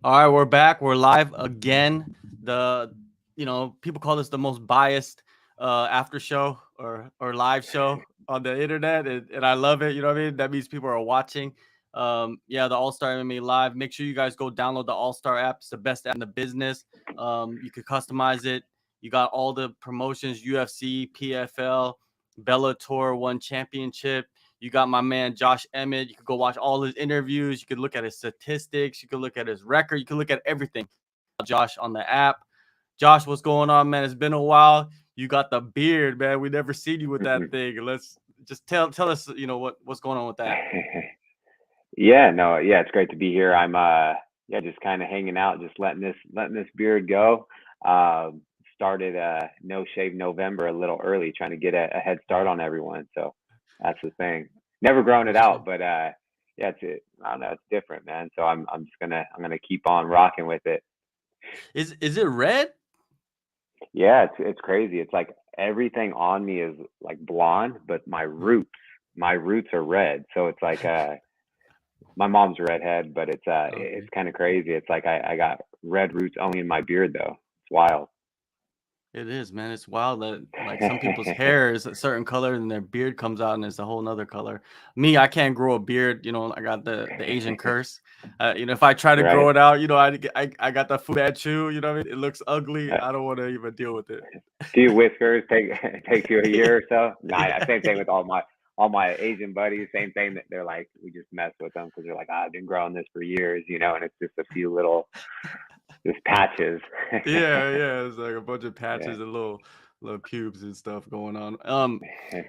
All right, we're back. We're live again. People call this the most biased after show or live show on the internet, and I love it. You know what I mean? That means people are watching. The AllStar MMA Live. Make sure you guys go download the AllStar app. It's the best app in the business. You could customize it. You got all the promotions: UFC, PFL, Bellator, One Championship. You got my man Josh Emmett. You could go watch all his interviews. You could look at his statistics. You could look at his record. You could look at everything. Josh on the app. Josh, what's going on, man? It's been a while. You got the beard, man. We never seen you with that thing. Let's just tell us, what's going on with that. Yeah, it's great to be here. I'm just kind of hanging out, just letting this beard go. Started No Shave November a little early, trying to get a head start on everyone. So that's the thing. Never grown it out, but I don't know, it's different, man. So I'm gonna keep on rocking with it. Is it red? Yeah, it's crazy. It's like everything on me is like blonde, but my roots are red. So it's like my mom's a redhead, but it's kind of crazy. It's like I got red roots only in my beard though. It's wild. It is, man. It's wild that like some people's hair is a certain color and their beard comes out and it's a whole nother color. Me, I can't grow a beard. I got the Asian curse. If I try to grow it out, I got the Fu Manchu. You know what I mean? It looks ugly. I don't want to even deal with it. Do whiskers takes you a year or so? Nah, same thing with all my Asian buddies. Same thing, that they're like, we just mess with them because they're like, I've been growing this for years, and it's just a few little just patches. yeah, it's like a bunch of patches and little pubes and stuff going on.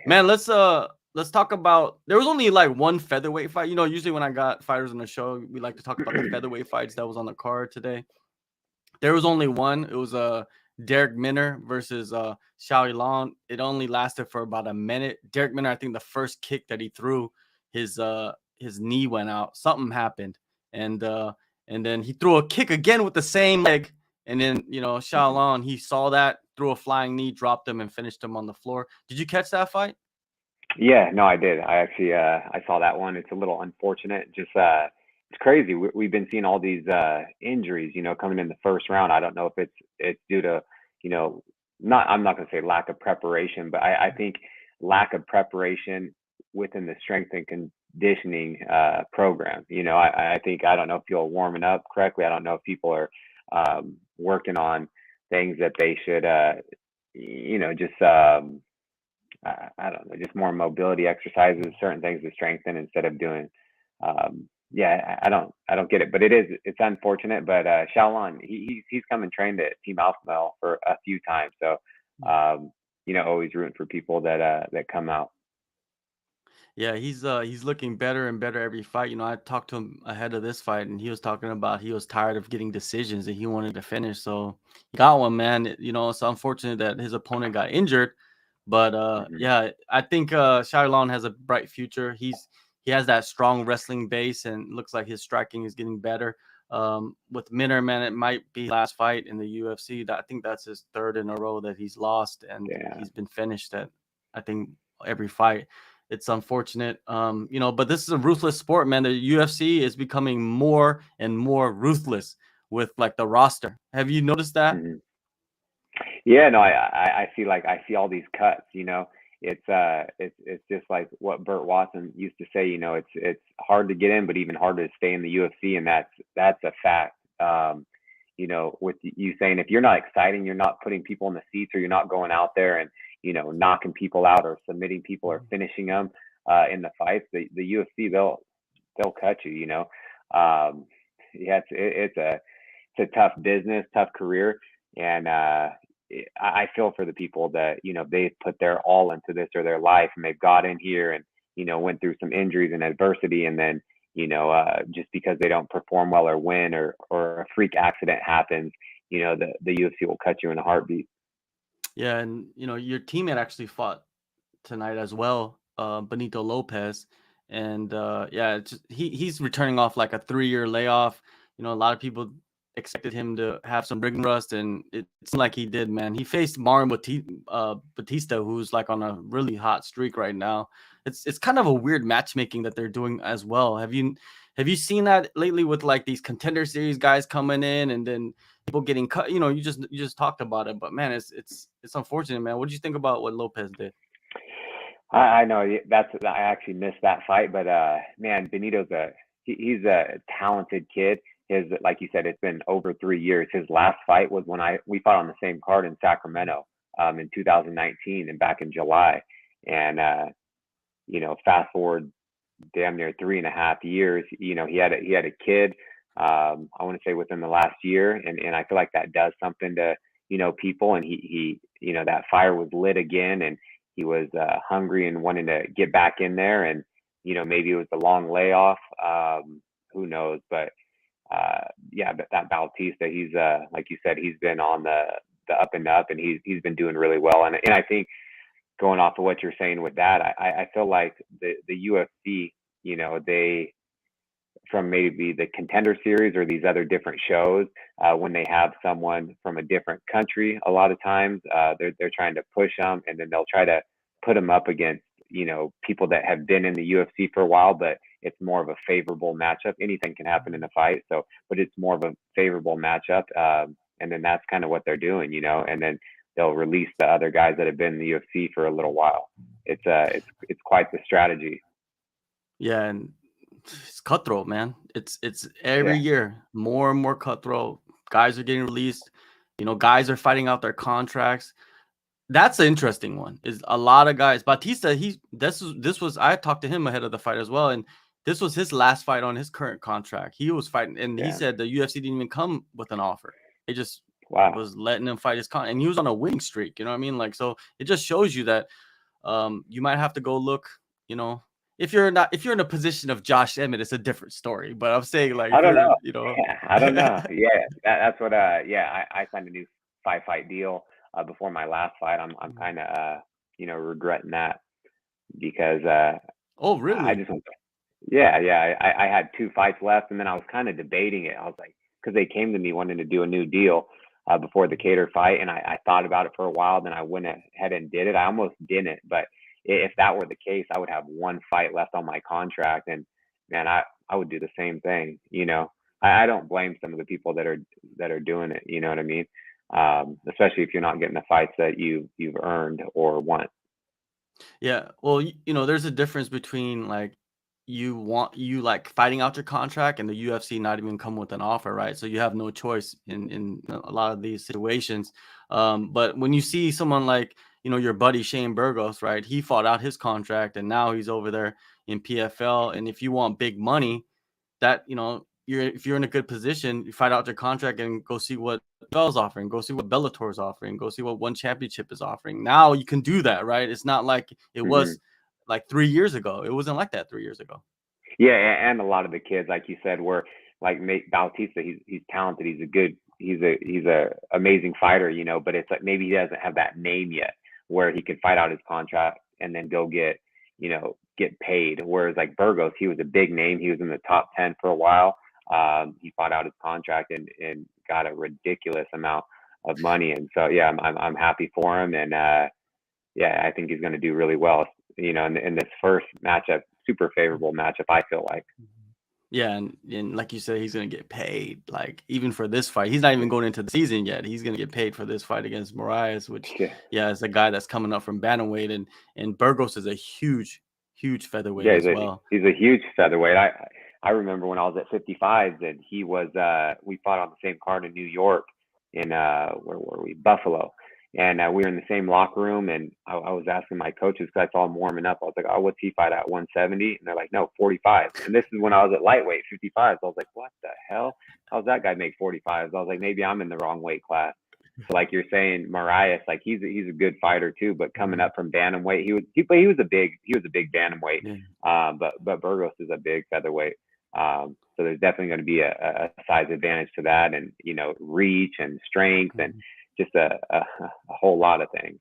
Man, let's talk about. There was only like one featherweight fight. Usually when I got fighters on the show, we like to talk about the featherweight fights that was on the card today. There was only one. It was Derek Minner versus Xiao Lan. It only lasted for about a minute. Derek Minner, I think the first kick that he threw, his knee went out. Something happened, and then he threw a kick again with the same leg. And then Xiao Lan, he saw that, threw a flying knee, dropped him, and finished him on the floor. Did you catch that fight? Yeah, no, I did. I actually I saw that one. It's a little unfortunate. Just it's crazy. We've been seeing all these injuries, coming in the first round. I don't know if it's due to, I'm not going to say lack of preparation, but I think lack of preparation within the strength and conditioning program. I think, I don't know if people are warming up correctly. I don't know if people are working on things that they should, just I don't know, just more mobility exercises, certain things to strengthen instead of doing. I don't get it, but it's unfortunate. But Xiaolan, he's come and trained at Team Alpha Male for a few times, so always rooting for people that come out. Yeah, he's looking better and better every fight. I talked to him ahead of this fight, and he was talking about he was tired of getting decisions and he wanted to finish. So he got one, man. It's unfortunate that his opponent got injured, but I think Xiao Lan has a bright future. He has that strong wrestling base, and looks like his striking is getting better. With Minner, man, it might be his last fight in the UFC. I think that's his third in a row that he's lost, and he's been finished at, I think, every fight. It's unfortunate, but this is a ruthless sport, man. The UFC is becoming more and more ruthless with like the roster. Have you noticed that? Yeah, no, I see all these cuts. It's just like what Burt Watson used to say. It's hard to get in, but even harder to stay in the UFC, and that's a fact. With you saying, if you're not exciting, you're not putting people in the seats, or you're not going out there and knocking people out or submitting people or finishing them in the fights, the UFC, they'll cut you. It's a tough business, tough career, and I feel for the people that they put their all into this, or their life, and they've got in here and went through some injuries and adversity, and then just because they don't perform well or win, or a freak accident happens, the UFC will cut you in a heartbeat. Yeah, and your teammate actually fought tonight as well, Benito Lopez, and he's returning off like a 3-year layoff. A lot of people expected him to have some ring rust, and it seemed like he did, man. He faced Mario Batista, who's like on a really hot streak right now. It's kind of a weird matchmaking that they're doing as well. Have you Have you seen that lately with like these Contender Series guys coming in and then people getting cut? You know, you just talked about it, but man, it's unfortunate, man. What did you think about what Lopez did? I know I actually missed that fight, but man, Benito's he's a talented kid. Like you said, it's been over 3 years. His last fight was when we fought on the same card in Sacramento in 2019 and back in July. And fast forward damn near 3.5 years, he had a kid. I want to say within the last year, and I feel like that does something to people. And he that fire was lit again, and he was hungry and wanting to get back in there. And maybe it was the long layoff. Who knows? But yeah, but that Bautista, he's like you said, he's been on the up and up, and he's been doing really well. And I think, going off of what you're saying with that, I feel like the UFC, they, from maybe the Contender Series or these other different shows, when they have someone from a different country, a lot of times they're trying to push them, and then they'll try to put them up against people that have been in the UFC for a while, but it's more of a favorable matchup. Anything can happen in a fight, but it's more of a favorable matchup, and then that's kind of what they're doing, and then they'll release the other guys that have been in the UFC for a little while. It's quite the strategy. Yeah, and it's cutthroat, man. It's every year more and more cutthroat. Guys are getting released. Guys are fighting out their contracts. That's the interesting one. Is a lot of guys. Bautista, this was I talked to him ahead of the fight as well, and this was his last fight on his current contract. He was fighting, and he said the UFC didn't even come with an offer. It just was letting him fight his contract, and he was on a winning streak. You know what I mean? Like, so it just shows you that you might have to go look. If you're in a position of Josh Emmett, it's a different story. But I'm saying, like, I don't know. I don't know. That's what. I signed a new 5-fight deal before my last fight. I'm kind of regretting that, because oh, really? I just I had 2 fights left, and then I was kind of debating it. I was like, because they came to me wanting to do a new deal before the Cater fight, and I thought about it for a while. Then I went ahead and did it. I almost didn't, but if that were the case, I would have 1 fight left on my contract, and man, I would do the same thing. I don't blame some of the people that are doing it. You know what I mean? Especially if you're not getting the fights that you've earned or want. Yeah, well, there's a difference between like you like fighting out your contract and the UFC not even come with an offer, right? So you have no choice in a lot of these situations. But when you see someone like your buddy Shane Burgos, right? He fought out his contract and now he's over there in PFL. And if you want big money, that if you're in a good position, you fight out your contract and go see what Bell's offering, go see what Bellator's offering, go see what One Championship is offering. Now you can do that, right? It's not like it was like 3 years ago. It wasn't like that 3 years ago. Yeah, and a lot of the kids, like you said, were like Bautista. He's talented. He's a amazing fighter, but it's like maybe he doesn't have that name yet where he could fight out his contract and then go get paid. Whereas like Burgos, he was a big name. He was in the top 10 for a while. He fought out his contract and got a ridiculous amount of money. And so, yeah, I'm happy for him. And I think he's going to do really well, in this first matchup, super favorable matchup, I feel like. Yeah, and like you said, he's going to get paid. Like, even for this fight, he's not even going into the season yet. He's going to get paid for this fight against Moraes, which, is a guy that's coming up from bantamweight. And Burgos is a huge featherweight as well. He's a huge featherweight. I remember when I was at 55 that he was, we fought on the same card in New York in, where were we? Buffalo. And we were in the same locker room, and I was asking my coaches, because I saw him warming up. I was like, oh, what's he fight at, 170? And they're like, no, 45. And this is when I was at lightweight, 55. So I was like, what the hell? How's that guy make 45? So I was like, maybe I'm in the wrong weight class. So like you're saying, Moraes, like he's a good fighter too, but coming up from bantamweight, he was a big bantamweight. But Burgos is a big featherweight. So there's definitely going to be a size advantage to that, and reach and strength and just a whole lot of things.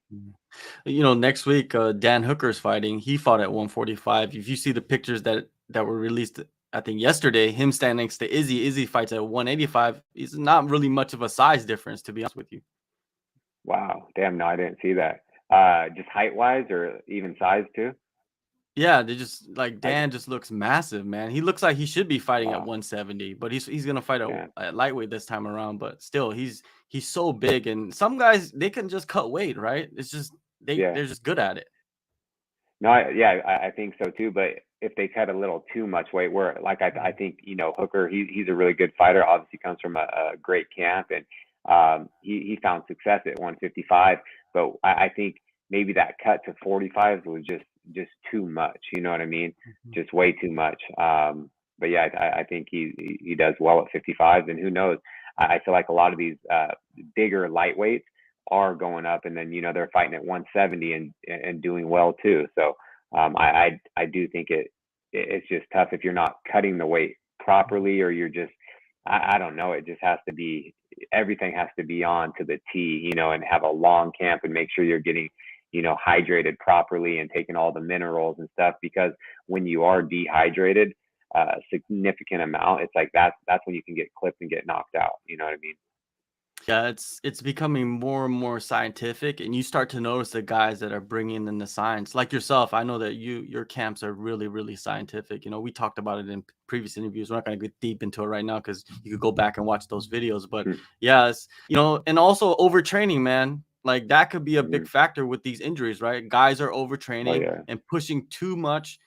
Next week, Dan Hooker's fighting. He fought at 145. If you see the pictures that were released, I think yesterday, him standing next to Izzy. Izzy fights at 185. It's not really much of a size difference, to be honest with you. Wow. Damn, no, I didn't see that. Just height-wise or even size too? Yeah, they just like I Dan just looks massive, man. He looks like he should be fighting at oh 170, but he's gonna fight yeah at lightweight this time around. But still, he's so big, and some guys they can just cut weight, right? It's just yeah. they're just good at it. No, I think so too. But if they cut a little too much weight, where like I Mhm. think Hooker, he's a really good fighter. Obviously, comes from a great camp, and he found success at 155. But I think maybe that cut to 45 was just too much. You know what I mean? Mhm. Just way too much. But yeah, I think he does well at 55, and who knows? I feel like a lot of these bigger lightweights are going up, and then they're fighting at 170 and doing well too. So I do think it's just tough if you're not cutting the weight properly, or you're just I don't know. It just has to be everything has to be on to the T, and have a long camp and make sure you're getting hydrated properly and taking all the minerals and stuff, because when you are dehydrated a significant amount, it's like that's when you can get clipped and get knocked out. You know what I mean? Yeah, it's becoming more and more scientific, and you start to notice the guys that are bringing in the science, like yourself. I know that your camps are really, really scientific. We talked about it in previous interviews. We're not going to get deep into it right now because you could go back and watch those videos. But yeah, and also overtraining, man. Like that could be a Mm-hmm. big factor with these injuries, right? Guys are Oh overtraining yeah. and pushing too much,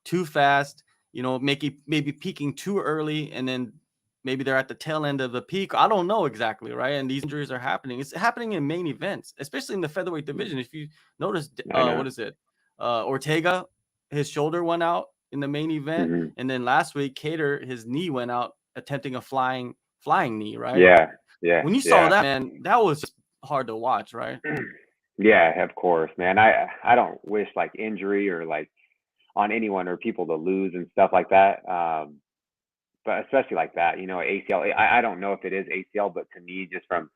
too fast. Maybe peaking too early, and then maybe they're at the tail end of the peak. I don't know exactly, right? And these injuries are happening. It's happening in main events, especially in the featherweight division. If you notice, I know. what is it? Ortega, his shoulder went out in the main event, Hmm. and then last week, Cater, his knee went out attempting a flying knee, right? Yeah, yeah, When you saw yeah. that, man, that was just hard to watch, right? Yeah, of course, man. I don't wish like injury or like on anyone or people to lose and stuff like that. But especially like that, ACL. I don't know if it is ACL, but to me, just from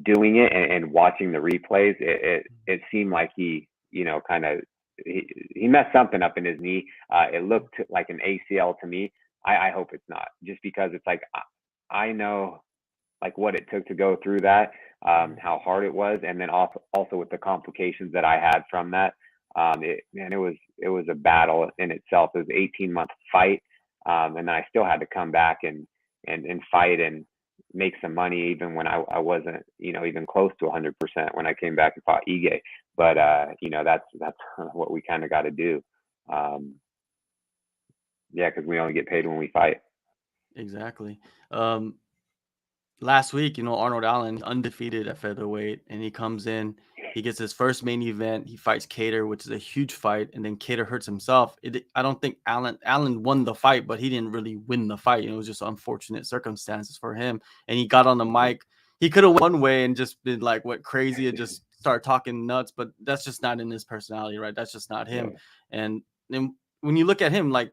doing it and watching the replays, it seemed like he, kind of he messed something up in his knee. It looked like an ACL to me. I hope it's not, just because it's like I know like what it took to go through that, how hard it was, and then also with the complications that I had from that. It was a battle in itself. It was an 18-month fight, and then I still had to come back and fight and make some money, even when I wasn't even close to 100% when I came back and fought Ige. But that's what we kind of got to do. Um, yeah, because we only get paid when we fight. Exactly. Um, Last week, Arnold Allen undefeated at featherweight, and he comes in, he gets his first main event. He fights Cater, which is a huge fight, and then Cater hurts himself. I don't think Allen won the fight, but he didn't really win the fight. It was just unfortunate circumstances for him. And he got on the Mhm. mic. He could have went one way and just been like, "What crazy?" and just start talking nuts, but that's just not in his personality, right? That's just not him. Yeah. And then when you look at him, like,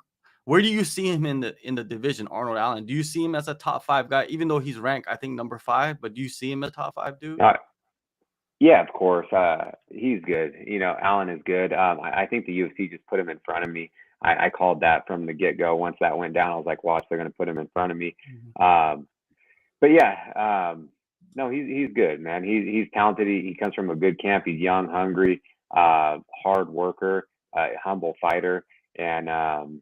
where do you see him in the division, Arnold Allen? Do you see him as a top 5 guy, even though he's ranked, I think, number 5? But do you see him as a top 5 dude? Yeah, of course. He's good. Allen is good. I think the UFC just put him in front of me. I called that from the get-go. Once that went down, I was like, watch, they're going to put him in front of me. Mhm. Um, but yeah, no, he's good, man. He's talented. He comes from a good camp. He's young, hungry, hard worker, humble fighter, and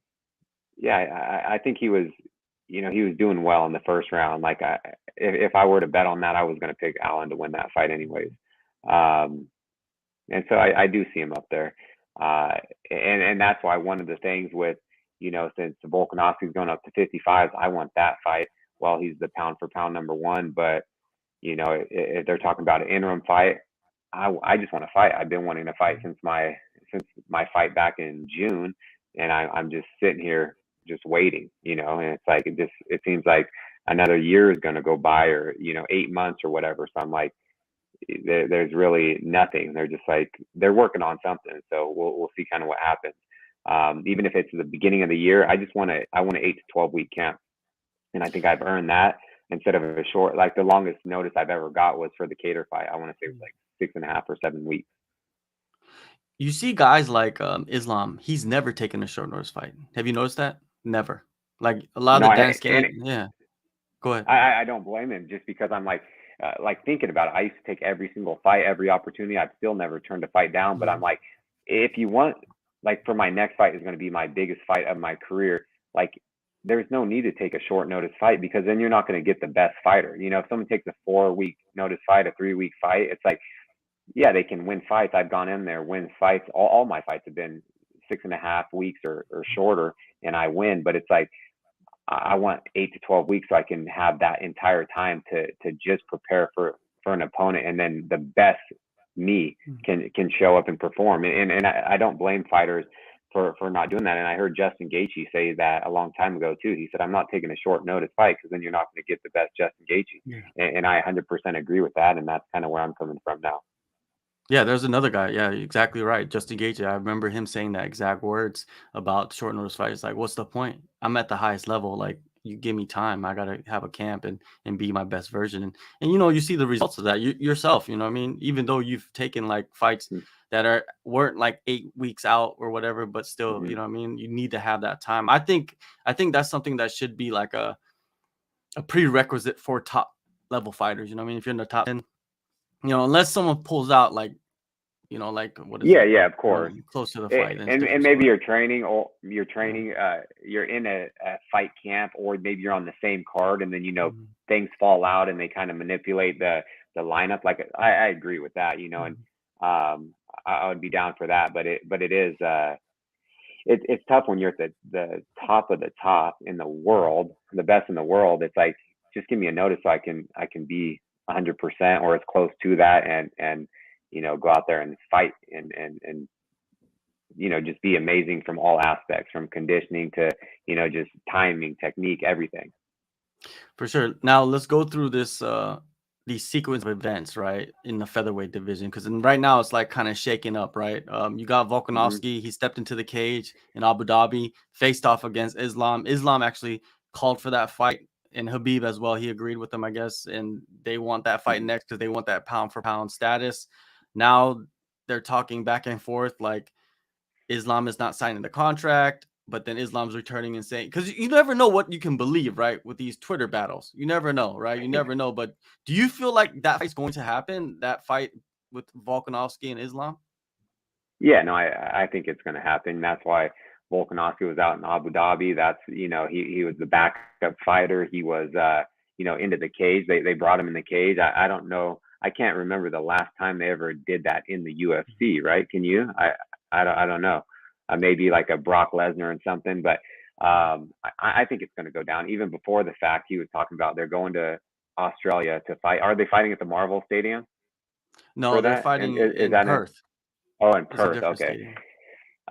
yeah, I think he was, he was doing well in the first round. Like if I were to bet on that, I was going to pick Allen to win that fight anyways. Um, and so I do see him up there. Uh, and that's why one of the things with, since Volkanovski's going up to 55, I want that fight. Well, he's the pound for pound number one, but if they're talking about an interim fight, I just want to fight. I've been wanting to fight since my fight back in June, and I'm just sitting here just waiting, and it's like it seems like another year is going to go by, or 8 months or whatever. So I'm like, there's really nothing. They're just like they're working on something. So we'll see kind of what happens. Even if it's the beginning of the year, I want an 8 to 12 week camp, and I think I've earned that instead of a short. Like the longest notice I've ever got was for the Cater fight. I want to say it was like 6.5 or 7 weeks. You see guys like Islam, he's never taken a short notice fight. Have you noticed that? Never. Like a lot No, of the Dan and Scaling, yeah. Go ahead. I don't blame him, just because I'm like thinking about it. I used to take every single fight, every opportunity. I've still never turned a fight down, but I'm Mhm. like, if you want like for my next fight is going to be my biggest fight of my career. Like there's no need to take a short notice fight because then you're not going to get the best fighter. You know, if someone takes a 4-week notice fight, a 3-week fight, it's like, yeah, they can win fights. I've gone in there, win fights. All my fights have been 6.5 weeks or shorter, and I win. But it's like I want 8 to 12 weeks so I can have that entire time to just prepare for an opponent, and then the best me can show up and perform. And I don't blame fighters for not doing that. And I heard Justin Gaethje say that a long time ago too. He said, "I'm not taking a short notice fight because then you're not going to get the best Justin Gaethje." Yeah. And I 100% agree with that, and that's kind of where I'm coming from now. Yeah, there's another guy. Yeah, exactly right. Justin Gaethje. I remember him saying that exact words about short notice fights. Like, what's the point? I'm at the highest level. Like, you give me time. I gotta have a camp and be my best version. And you know, you see the results of that yourself. You know what I mean? Even though you've taken like fights that weren't like 8 weeks out or whatever, but still, you know what I mean? You need to have that time. I think that's something that should be like a prerequisite for top level fighters. You know what I mean? If you're in the top 10, you know, unless someone pulls out like, you know, like what is Yeah, it? yeah, of course. Close to the fight, then it's And different maybe story. you're training, you're in a fight camp, or maybe you're on the same card, and then things fall out and they kind of manipulate the lineup. Like I agree with that, you know, and I would be down for that. But it is it's tough when you're at the top of the top in the world, the best in the world. It's like, just give me a notice so I can be 100% or as close to that, and you know, go out there and fight and you know, just be amazing from all aspects, from conditioning to, you know, just timing, technique, everything. For sure. Now let's go through this these sequence of events, right, in the featherweight division, because right now it's like kind of shaking up, right? You got Volkanovski. He stepped into the cage in Abu Dhabi, faced off against Islam. Islam actually called for that fight, and Habib as well. He agreed with them, I guess, and they want that fight next because they want that pound for pound status. Now they're talking back and forth, like Islam is not signing the contract, but then Islam's returning and saying, because you never know what you can believe, right? With these Twitter battles, you never know, right? You never know. But do you feel like that fight's going to happen? That fight with Volkanovski and Islam? Yeah, no, I think it's going to happen. That's why Volkanovski was out in Abu Dhabi. That's, you know, he was the backup fighter. He was, you know, into the cage. They brought him in the cage. I don't know. I can't remember the last time they ever did that in the UFC, right? Can you? I don't know. Maybe like a Brock Lesnar and something, but I think it's going to go down. Even before the fact, he was talking about they're going to Australia to fight. Are they fighting at the Marvel Stadium No, for they're that? And fighting is in that in? Perth. Oh, in It's a Perth. different Okay. stadium.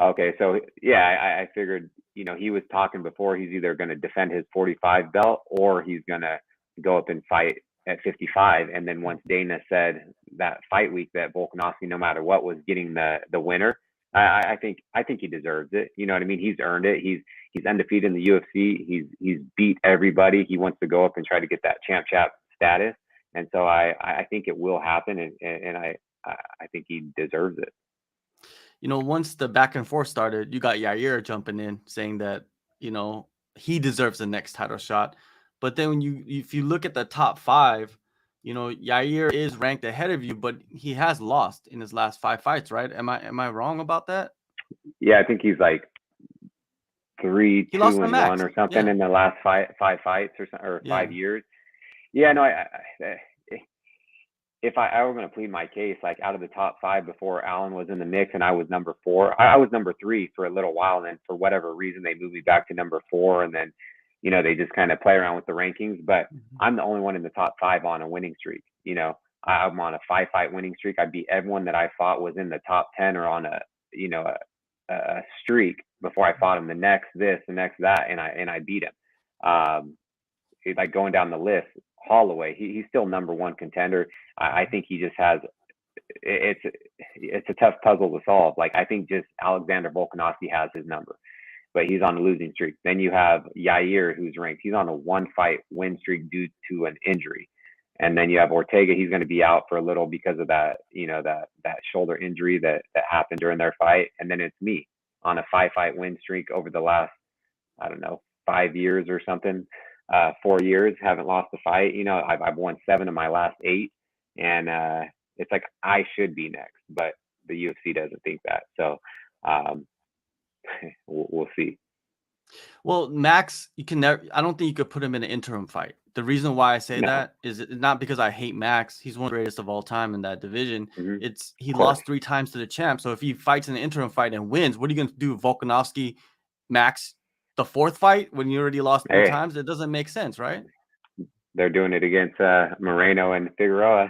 Okay. So yeah, I figured, you know, he was talking before, he's either going to defend his 45 belt or he's going to go up and fight at 55. And then once Dana said that fight week that Volkanovski, no matter what, was getting the winner, I think he deserves it. You know what I mean? He's earned it. He's undefeated in the UFC. He's beat everybody. He wants to go up and try to get that champ status. And so I think it will happen, and I think he deserves it. You know, once the back and forth started, you got Yair jumping in saying that, you know, he deserves the next title shot. But then if you look at the top 5, you know, Yair is ranked ahead of you, but he has lost in his last 5 fights, right? Am I wrong about that? Yeah, I think he's like 3, He 2, lost to and 1 Max. or something Yeah. in the last five fights or Yeah. 5 years. Yeah, no, if I were going to plead my case, like out of the top 5 before Allen was in the mix and I was number 4, I was number 3 for a little while. And then for whatever reason, they moved me back to number 4. And then, you know, they just kind of play around with the rankings. But I'm the only one in the top 5 on a winning streak. You know, I'm on a 5-fight winning streak. I beat everyone that I fought was in the top 10 or on a streak before I fought him. The next this, the next that, and I beat him. Like going down the list, Holloway, he's still number 1 contender. I think he just has it's a tough puzzle to solve. Like I think just Alexander Volkanovski has his number, but he's on a losing streak. Then you have Yair, who's ranked. He's on a 1-fight win streak due to an injury. And then you have Ortega. He's going to be out for a little because of that, you know, that shoulder injury that happened during their fight. And then it's me on a 5-fight win streak over the last, I don't know, 5 years or something. 4 years, haven't lost a fight. You know, I've won 7 of my last 8, and it's like I should be next, but the UFC doesn't think that. So we'll see. Well, Max, you can never. I don't think you could put him in an interim fight. The reason why I say No. that is not because I hate Max. He's one of the greatest of all time in that division. Mhm. It's he Of course. lost 3 times to the champ. So if he fights in an interim fight and wins, what are you going to do? Volkanovski, Max, the 4th fight when you already lost 3 Hey, times? It doesn't make sense, right? they're doing it against Moreno and Figueroa,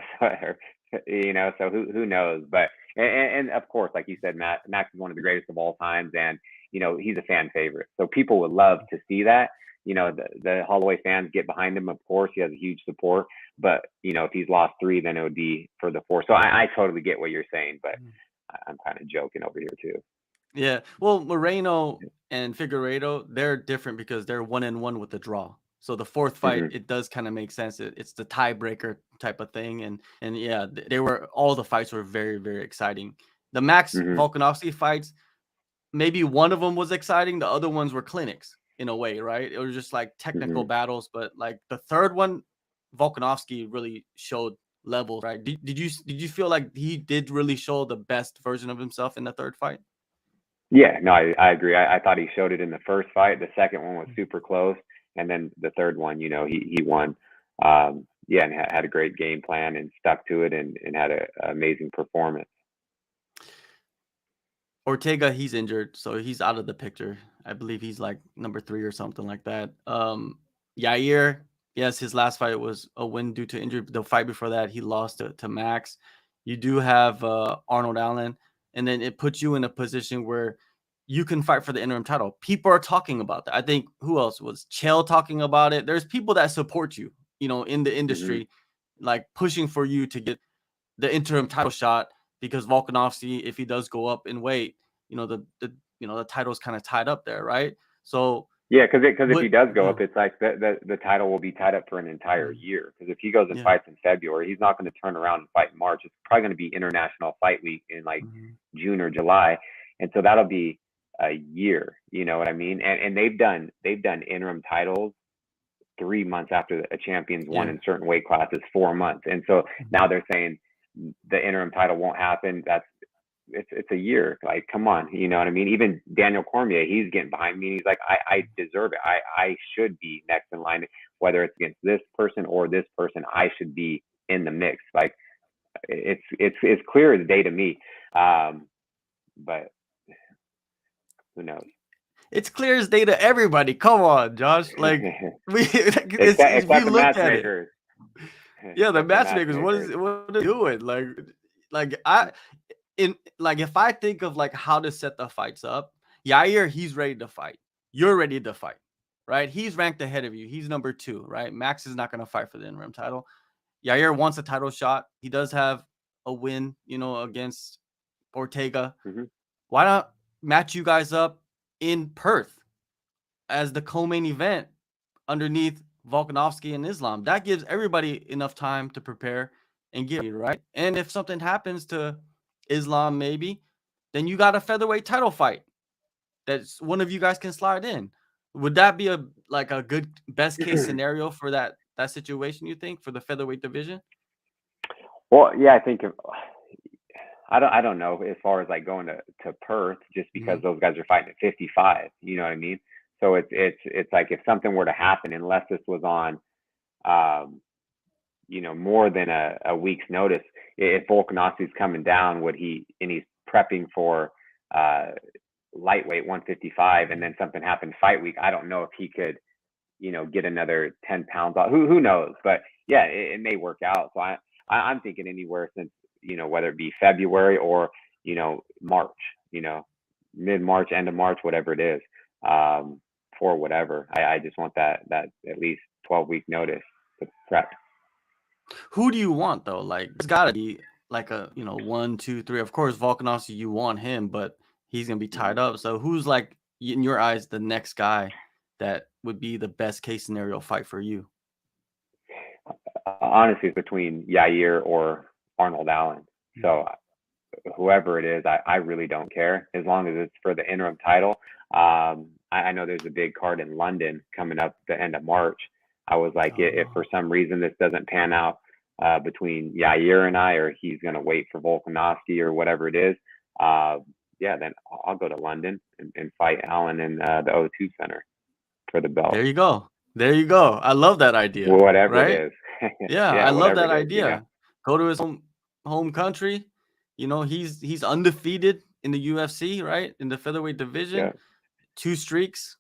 so who knows? But and of course, like you said, Max is one of the greatest of all times, and he's a fan favorite. So people would love to see that. The Holloway fans get behind him. Of course, he has a huge support. But if he's lost 3, then it would be for the 4th. So I totally get what you're saying, but I'm kind of joking over here too. Yeah. Well, Moreno and Figueiredo, they're different because they're 1-1 with the draw. So the 4th fight, Mm-hmm. it does kind of make sense. It's the tiebreaker type of thing, and yeah, they were all the fights were very, very exciting. The Max Mm-hmm. Volkanovski fights, maybe one of them was exciting. The other ones were clinics in a way, right? It was just like technical Mm-hmm. battles, but like the 3rd one, Volkanovski really showed levels, right? Did you feel like he did really show the best version of himself in the 3rd fight? Yeah, no, I agree. I thought he showed it in the first fight. The second one was super close, and then the third one, he won. Yeah, and had a great game plan and stuck to it, and had an amazing performance. Ortega, he's injured, so he's out of the picture. I believe he's like number 3 or something like that. Yair, yes, his last fight was a win due to injury. But the fight before that, he lost to Max. You do have Arnold Allen, and then it puts you in a position where you can fight for the interim title. People are talking about that. I think who else was Chael talking about it? There's people that support you, in the Hmm. industry, like pushing for you to get the interim title shot because Volkanovski, if he does go up in weight, the title's kind of tied up there, right? So Yeah, because if what? he does go Yeah, up, it's like the title will be tied up for an entire year. Because if he goes and yeah, fights in February, he's not going to turn around and fight in March. It's probably going to be International Fight Week in like mhm, June or July, and so that'll be a year. You know what I mean? And they've done interim titles 3 months after a champion's won yeah, in certain weight classes, 4 months. And so mhm, now they're saying the interim title won't happen. It's a year. Like, come on, you know what I mean? Even Daniel Cormier, he's getting behind me. And he's like, I deserve it. I should be next in line, whether it's against this person or this person. I should be in the mix. Like, it's clear as day to me. But who knows? it's clear as day to everybody. Come on, Josh. Like if Except you the look at it, matchmakers. yeah, the Except the matchmakers. What matchmakers. is what are they doing? Like if I think of like how to set the fights up, Yair, he's ready to fight. You're ready to fight, right? He's ranked ahead of you. He's number 2, right? Max is not going to fight for the interim title. Yair wants a title shot. He does have a win, against Ortega. Hmm. Why not match you guys up in Perth as the co-main event underneath Volkanovski and Islam? That gives everybody enough time to prepare and get ready, right? And if something happens to Islam, maybe, then you got a featherweight title fight that's one of you guys can slide in. Would that be a good best case scenario for that situation, you think, for the featherweight division? Well, yeah, I think I don't know as far as like going to Perth just because Mhm. those guys are fighting at 55. You know what I mean? So it's like if something were to happen, unless this was on, more than a week's notice, if Volkanovski's coming down, would he and he's prepping for uh, lightweight 155, and then something happened fight week? I don't know if he could, get another 10 pounds off. Who knows? But yeah, it may work out. So I'm thinking anywhere since, whether it be February or, March, mid March, end of March, whatever it is, for whatever. I just want that at least 12-week notice to prep. Who do you want though? Like it's gotta be like a 1, 2, 3. Of course, Volkanovski, you want him, but he's gonna be tied Mhm. up. So who's like in your eyes the next guy that would be the best case scenario fight for you? Honestly, it's between Yair or Arnold Allen. So whoever it is, I really don't care as long as it's for the interim title. I know there's a big card in London coming up the end of March. I was like, if Oh, for some reason this doesn't pan out between Yair and I, or he's going to wait for Volkanovski or whatever it is, yeah, then I'll go to London and fight Allen in the O2 Center for the belt. There you go. There you go. I love that idea. Whatever Right? it is. Yeah, Yeah, I love whatever that it is, you know. idea. Go to his home country. You know, he's undefeated in the UFC, right? In the featherweight division. Yeah. 2 streaks,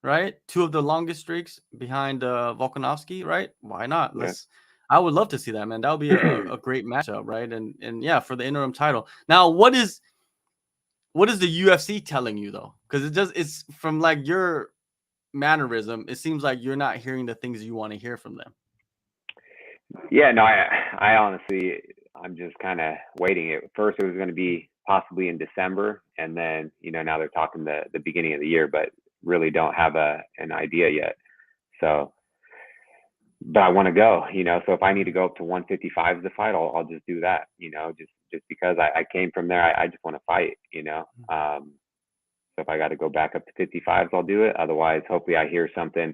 right? 2 of the longest streaks behind Volkanovski, right? Why not? Yeah. I would love to see that, man. That would be a great matchup, right? And yeah, for the interim title. Now, what is the UFC telling you though? Because it's from like your mannerism, it seems like you're not hearing the things you want to hear from them. Yeah, no, I honestly, I'm just kind of waiting. At first, it was going to be possibly in December, and then now they're talking the beginning of the year, but really don't have an idea yet. So, but I want to go. So if I need to go up to 155 to fight, I'll just do that. Just because I came from there, I just want to fight. So if I got to go back up to 55s, I'll do it. Otherwise, hopefully, I hear something,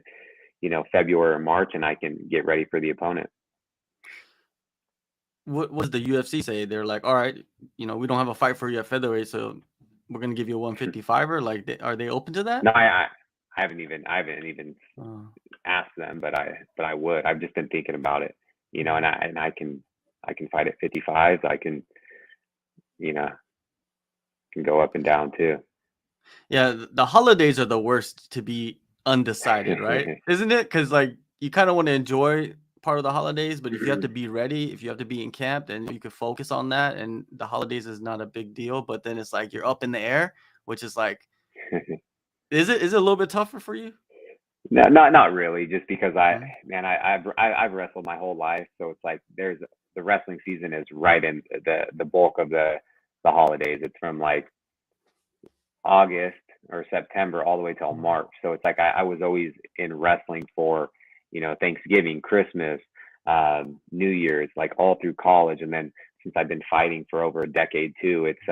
February or March, and I can get ready for the opponent. What does the UFC say? They're like, all right, we don't have a fight for you at featherweight, so we're gonna give you a 155er. Like, are they open to that? No, I haven't even asked them, but I would. I've just been thinking about it, and I can fight at 55s. I can go up and down too. Yeah, the holidays are the worst to be undecided, right? Isn't it? Because like you kind of want to enjoy part of the holidays, but if you have to be ready, if you have to be in camp, then you could focus on that. And the holidays is not a big deal, but then it's like you're up in the air, which is like, is it a little bit tougher for you? No, not really. Just because I've wrestled my whole life, so it's like the wrestling season is right in the bulk of the holidays. It's from like August or September all the way till March. So it's like I was always in wrestling for Thanksgiving, Christmas, New Year's, like all through college, and then since I've been fighting for over a decade too, it's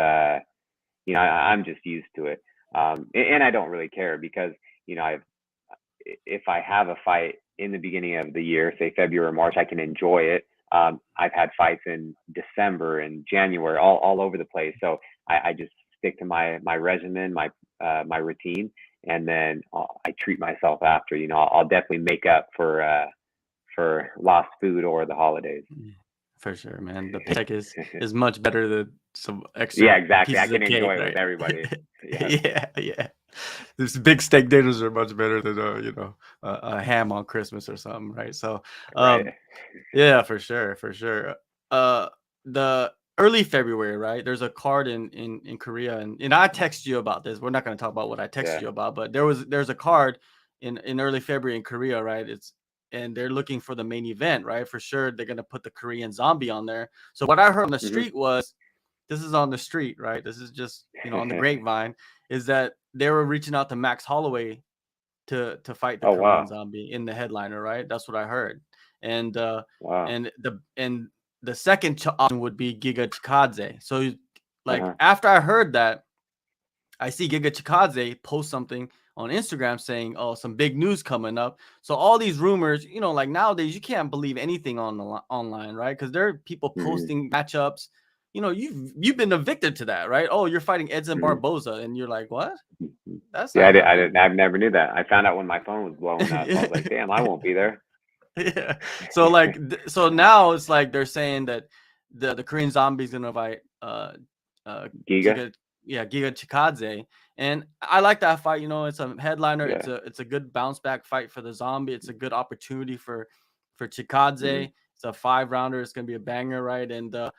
I'm just used to it, and I don't really care because if I have a fight in the beginning of the year, say February or March, I can enjoy it. I've had fights in December and January, all over the place. So I just stick to my regimen, my routine, and then I treat myself after. I'll definitely make up for lost food or the holidays. For sure, man. The paycheck is much better than some extra. Yeah, exactly. I pieces can of cake, enjoy it right? with everybody. Yeah. These big steak dinners are much better than a ham on Christmas or something, right? So, Right. yeah, for sure. The early February, right? There's a card in Korea, and I text you about this. We're not going to talk about what I texted you about, but there's a card in early February in Korea, right? And they're looking for the main event, right? For sure, they're gonna put the Korean Zombie on there. So what I heard on the street was, this is on the street, right? This is just on the grapevine, is that they were reaching out to Max Holloway to fight the Korean Zombie in the headliner, right? That's what I heard. And and the second option would be Giga Chikadze. So like after I heard that, I see Giga Chikadze post something on Instagram saying, "Oh, some big news coming up." So all these rumors, like nowadays, you can't believe anything online, right? Because there are people posting matchups. You've been a victim to that, right? Oh, you're fighting Edson Barboza, and you're like, what? That's I never knew that. I found out when my phone was blowing up. I was like, damn, I won't be there. Yeah. So like, so now it's like they're saying that the Korean Zombie is gonna fight Giga. Giga Chikadze, and I like that fight. It's a headliner. Yeah. It's a good bounce back fight for the Zombie. It's a good opportunity for Chikadze. It's a 5-rounder. It's gonna be a banger, right? And what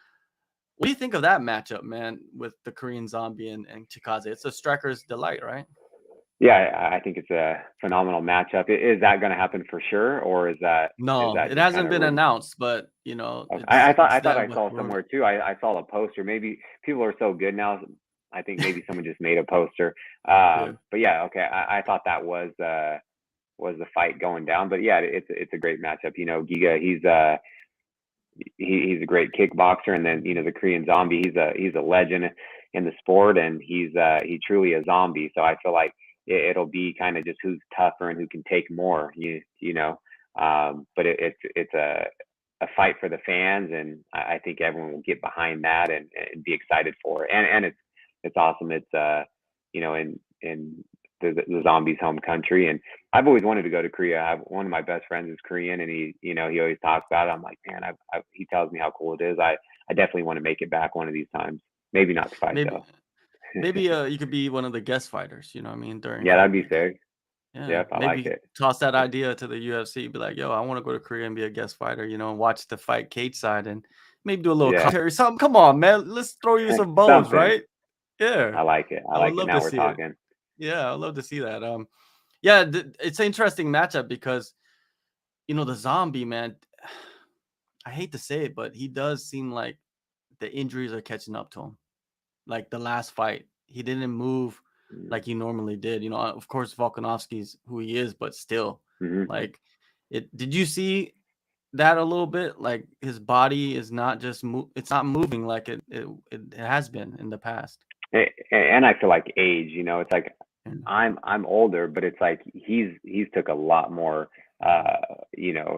do you think of that matchup, man, with the Korean Zombie and Chikadze? It's a striker's delight, right? Yeah, I think it's a phenomenal matchup. Is that going to happen for sure, or is that? No, it hasn't been announced, but I thought I saw somewhere too. I saw a poster. Maybe people are so good now. I think maybe someone just made a poster. But yeah, okay. I thought that was the fight going down. But yeah, it's a great matchup. Giga, he's a great kickboxer, and then the Korean Zombie, he's a legend in the sport, and he's truly a zombie. So I feel like it'll be kind of just who's tougher and who can take more. But it's a fight for the fans, and I think everyone will get behind that and be excited for it. And it's it's awesome. It's in the zombies' home country, and I've always wanted to go to Korea. One of my best friends is Korean, and he always talks about it. I'm like, man, he tells me how cool it is. I definitely want to make it back one of these times. Maybe not to fight though. Maybe you could be one of the guest fighters. You know what I mean? During Yeah, that'd fight be week. sick. Yeah, Yep, I like maybe it. toss that idea to the UFC. Be like, yo, I want to go to Korea and be a guest fighter. You know, and watch the fight cage side and maybe do a little Yeah, commentary or something. Come on, man, let's throw you some bones, something. right? Yeah, I like it. I I would like it. love Now to we're see it. talking. Yeah, I'd love to see that. Yeah, it's an interesting matchup because the zombie man. I hate to say it, but he does seem like the injuries are catching up to him. Like the last fight, he didn't move Mm-hmm. like he normally did. Of course, Volkanovski's who he is, but still, like it. Did you see that a little bit? Like his body is not just it's not moving like it has been in the past. And I feel like age, it's like And, I'm older, but it's like he's took a lot more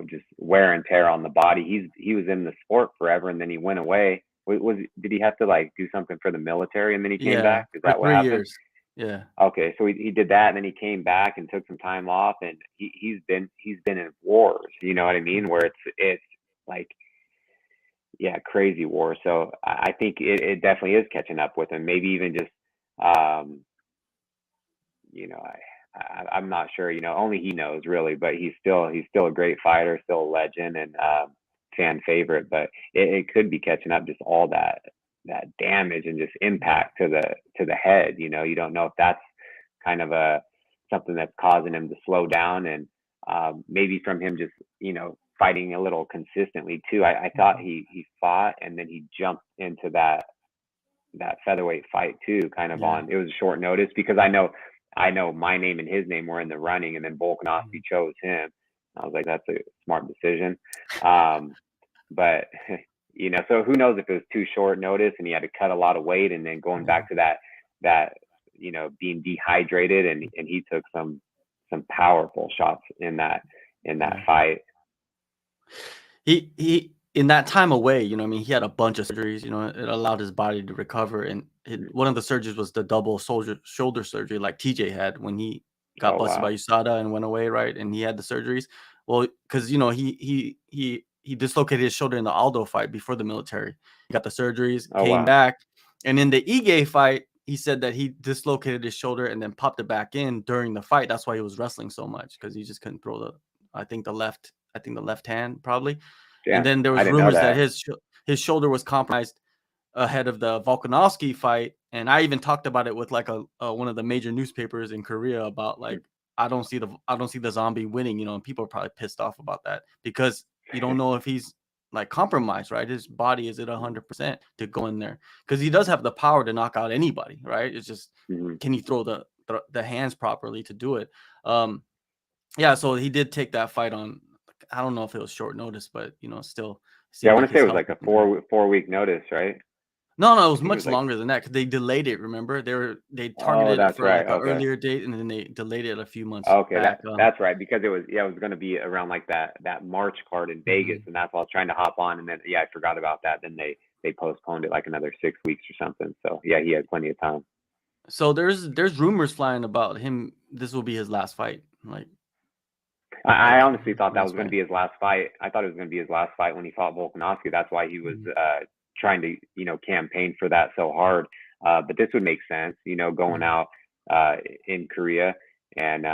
just wear and tear on the body. He was in the sport forever and then he went away. Did he have to like do something for the military and then he came yeah, back? Is for that what 3 happened? years. Yeah. Okay, so he did that and then he came back and took some time off and he's been in wars, you know what I mean? Where it's like crazy war. So I think it definitely is catching up with him. Maybe even just um I'm not sure, only he knows really, but he's still a great fighter, still a legend and fan favorite, but it could be catching up, just all that damage and just impact to the head. You don't know if that's kind of something that's causing him to slow down and maybe from him just, fighting a little consistently too. I thought he fought and then he jumped into that featherweight fight too, kind of Yeah. it was short notice because I know my name and his name were in the running, and then Volkanovski chose him. I was like, that's a smart decision. But so who knows if it was too short notice and he had to cut a lot of weight, and then going back to that being dehydrated, and he took some powerful shots in that fight. He in that time away, he had a bunch of surgeries, it allowed his body to recover. And one of the surgeries was the double shoulder surgery like TJ had when he got busted by USADA and went away, right? And he had the surgeries. Well, because he dislocated his shoulder in the Aldo fight before the military. He got the surgeries, came back, and in the Ige fight, he said that he dislocated his shoulder and then popped it back in during the fight. That's why he was wrestling so much, because he just couldn't throw the left hand probably. Damn, and then there I was didn't know rumors that that. his shoulder was compromised ahead of the Volkanovski fight. And I even talked about it with like one of the major newspapers in Korea about like, I don't see the zombie winning, and people are probably pissed off about that because you don't know if he's like compromised, right? His body is at 100% to go in there, because he does have the power to knock out anybody, right? It's just can he throw the hands properly to do it? Yeah, so he did take that fight on. I don't know if it was short notice, but still Yeah, I seemed want like to say his it was health like a was 4-week notice, right? No, it was I think it much was like, longer than that because they delayed it. Remember, they oh, targeted it that's for right. like an Okay. earlier date, and then they delayed it a few months Okay, back. that's right, because it was going to be around like that March card in Vegas, and that's why I was trying to hop on, and then I forgot about that. Then they postponed it like another 6 weeks or something. So yeah, he had plenty of time. So there's rumors flying about him. This will be his last fight. I honestly thought that was going to be his last fight. I thought it was going to be his last fight when he fought Volkanovski. That's why he was trying to campaign for that so hard. But this would make sense, going out in Korea and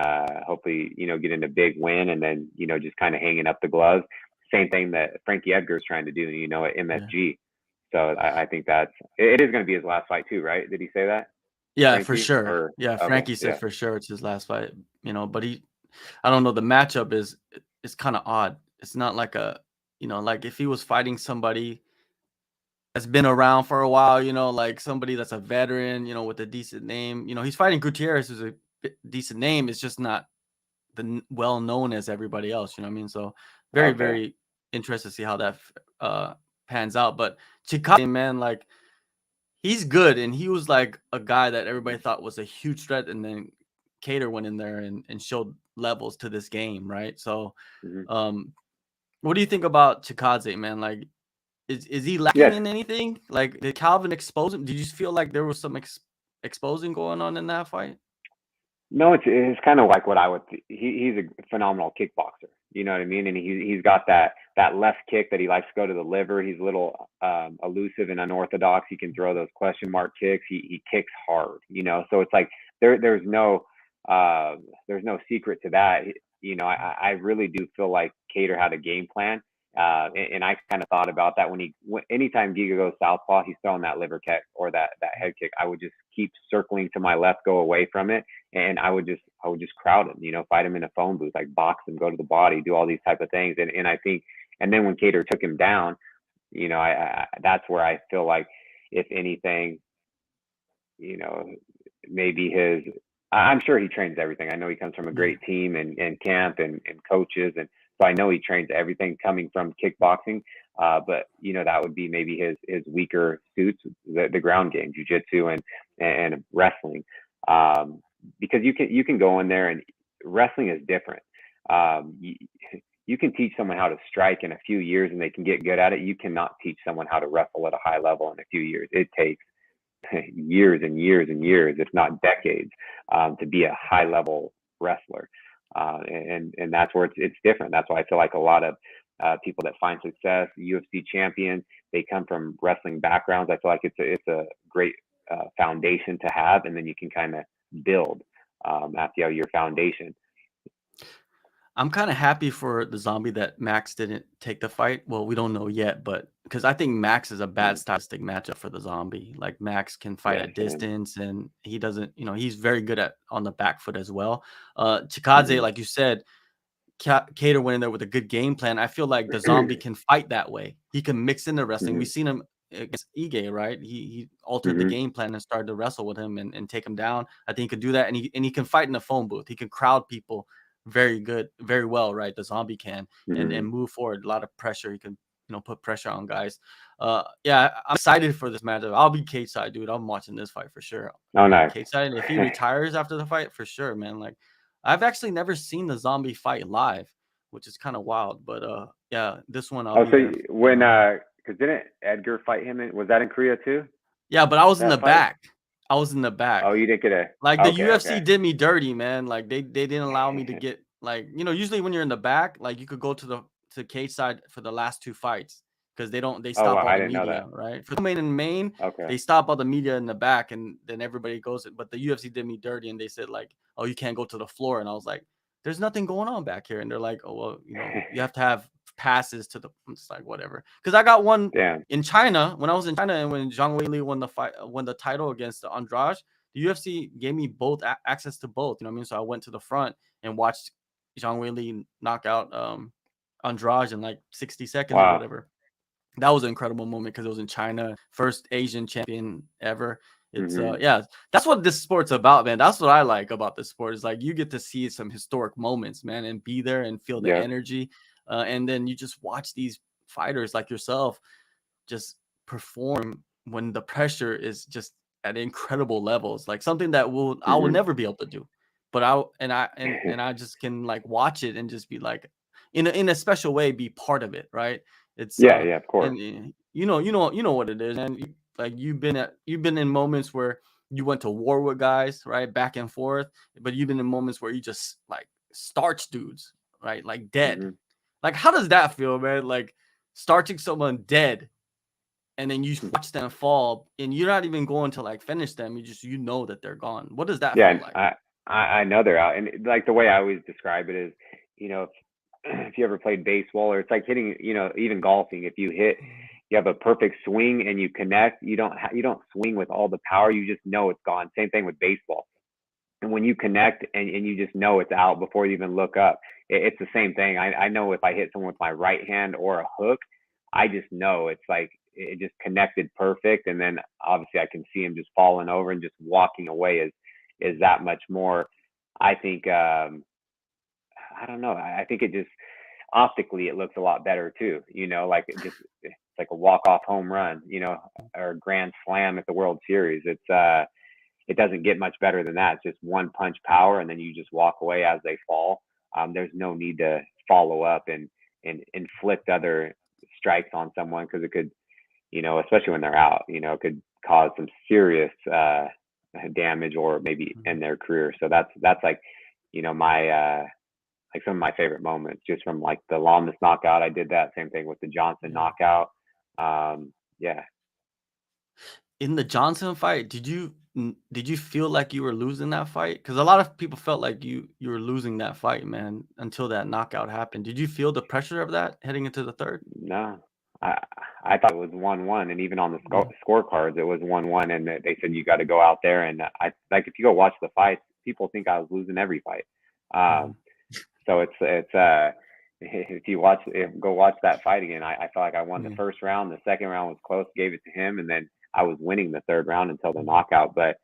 hopefully getting a big win, and then just kind of hanging up the gloves. Same thing that Frankie Edgar is trying to do, at MSG. So I think it is going to be his last fight too, right? Did he say that? Yeah, Frankie? for sure. Or, Yeah, okay, Frankie said for sure it's his last fight. But I don't know. The matchup is kind of odd. It's not like like if he was fighting somebody that's been around for a while, like somebody that's a veteran, with a decent name. He's fighting Gutierrez, who's a decent name. It's just not well known as everybody else. You know what I mean? So very, very interested to see how that pans out. But Chikadze, man, like he's good, and he was like a guy that everybody thought was a huge threat, and then Cater went in there and showed levels to this game, right? So, what do you think about Chikadze, man? Like, is he lacking in anything? Like, did Calvin expose him? Did you feel like there was some exposing going on in that fight? No, it's kind of like what I would. He's a phenomenal kickboxer. You know what I mean? And he's got that left kick that he likes to go to the liver. He's a little elusive and unorthodox. He can throw those question mark kicks. He kicks hard. You know, so it's like there's no secret to that. You know, I really do feel like Cater had a game plan. And I kind of thought about that when anytime Giga goes southpaw, he's throwing that liver kick or that head kick. I would just keep circling to my left, go away from it, and I would just crowd him. You know, fight him in a phone booth, like box him, go to the body, do all these type of things. And I think, and then when Cater took him down, you know, I that's where I feel like, if anything, you know, maybe I'm sure he trains everything. I know he comes from a great team and camp and coaches, and so I know he trains everything coming from kickboxing. But you know, that would be maybe his weaker suits, the ground game, jiu-jitsu and wrestling, because you can go in there, and wrestling is different. You can teach someone how to strike in a few years and they can get good at it. You cannot teach someone how to wrestle at a high level in a few years. It takes years and years and years, if not decades, to be a high level wrestler. And that's where it's different. That's why I feel like a lot of people that find success, UFC champions, they come from wrestling backgrounds. I feel like it's a great foundation to have, and then you can kind of build after your foundation. I'm kind of happy for the Zombie that Max didn't take the fight. Well, we don't know yet, but because I think Max is a bad stylistic matchup for the Zombie. Like Max can fight at distance, and he doesn't, you know, he's very good on the back foot as well. Chikadze, like you said, Cater went in there with a good game plan. I feel like the Zombie can fight that way. He can mix in the wrestling. We've seen him against Ige, right? He altered the game plan and started to wrestle with him and take him down. I think he could do that, and he can fight in the phone booth. He can crowd people very well, right? The Zombie can and move forward. A lot of pressure. He can, you know, put pressure on guys. Yeah, I'm excited for this matchup. I'll be cage side, dude. I'm watching this fight for sure. Oh, nice. Cage side. If he retires after the fight, for sure, man. Like, I've actually never seen the Zombie fight live, which is kind of wild. But yeah, this one I'll be there. When because didn't Edgar fight him? Was that in Korea too? Yeah, but I was in the back. I was in the back. Oh, you didn't get like the UFC did me dirty, man. Like they didn't allow me to get, like, you know, usually when you're in the back, like you could go to cage side for the last two fights because they stop all the media, right? For the main, they stop all the media in the back, and then everybody goes. But the UFC did me dirty, and they said like, oh, you can't go to the floor, and I was like, there's nothing going on back here, and they're like, oh well, you know, you have to have passes to the. I'm just like, whatever, because I got one in China when I was in China, and when Zhang Weili won the title against Andrade. The UFC gave me both access to both, you know what I mean? So I went to the front and watched Zhang Weili knock out Andrade in like 60 seconds or whatever. That was an incredible moment because it was in China, first Asian champion ever. It's yeah, that's what this sport's about, man. That's what I like about this sport, is like you get to see some historic moments, man, and be there and feel the energy. And then you just watch these fighters like yourself just perform when the pressure is just at incredible levels, like something that I will never be able to do. But I just can like watch it and just be like, in a special way, be part of it, right? It's of course. And you know what it is, and like you've been in moments where you went to war with guys, right, back and forth, but you've been in moments where you just like starch dudes, right, like dead. Like, how does that feel, man? Like starching someone dead, and then you watch them fall, and you're not even going to like finish them. You know that they're gone. What does that feel like? I know they're out. And like the way I always describe it is, you know, if you ever played baseball, or it's like hitting, you know, even golfing, if you have a perfect swing and you connect, you don't swing with all the power. You just know it's gone. Same thing with baseball. And when you connect and you just know it's out before you even look up, it's the same thing. I know if I hit someone with my right hand or a hook, I just know it's like, it just connected perfect. And then obviously I can see him just falling over, and just walking away is that much more. I think, I don't know. I think it just optically, it looks a lot better too. You know, like it's like a walk-off home run, you know, or a grand slam at the World Series. It doesn't get much better than that. It's just one punch power, and then you just walk away as they fall. There's no need to follow up and inflict other strikes on someone, because it could, you know, especially when they're out, you know, it could cause some serious damage or maybe end their career. So that's like, my like some of my favorite moments just from like the Lemos knockout. I did that same thing with the Johnson knockout. Yeah. In the Johnson fight, did you feel like you were losing that fight? Because a lot of people felt like you were losing that fight, man, until that knockout happened. Did you feel the pressure of that heading into the third? No, I thought it was 1-1, and even on the scorecards, it was 1-1, and they said you got to go out there. And I like, if you go watch the fights, people think I was losing every fight. So it's if you go watch that fight again, I felt like I won the first round. The second round was close, gave it to him, and then I was winning the third round until the knockout. But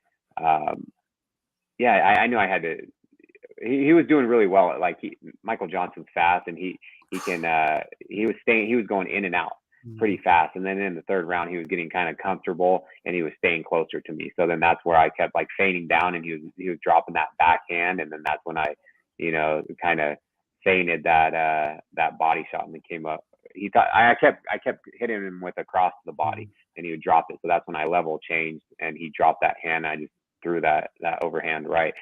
yeah, I knew I had to. He was doing really well. Like Michael Johnson's fast, and he was going in and out pretty fast. And then in the third round, he was getting kind of comfortable, and he was staying closer to me. So then that's where I kept like feigning down, and he was dropping that backhand, and then that's when I, kind of feinted that body shot, and then came up. He thought I kept hitting him with a cross to the body, and he would drop it. So that's when I level changed, and he dropped that hand. I just threw that overhand right.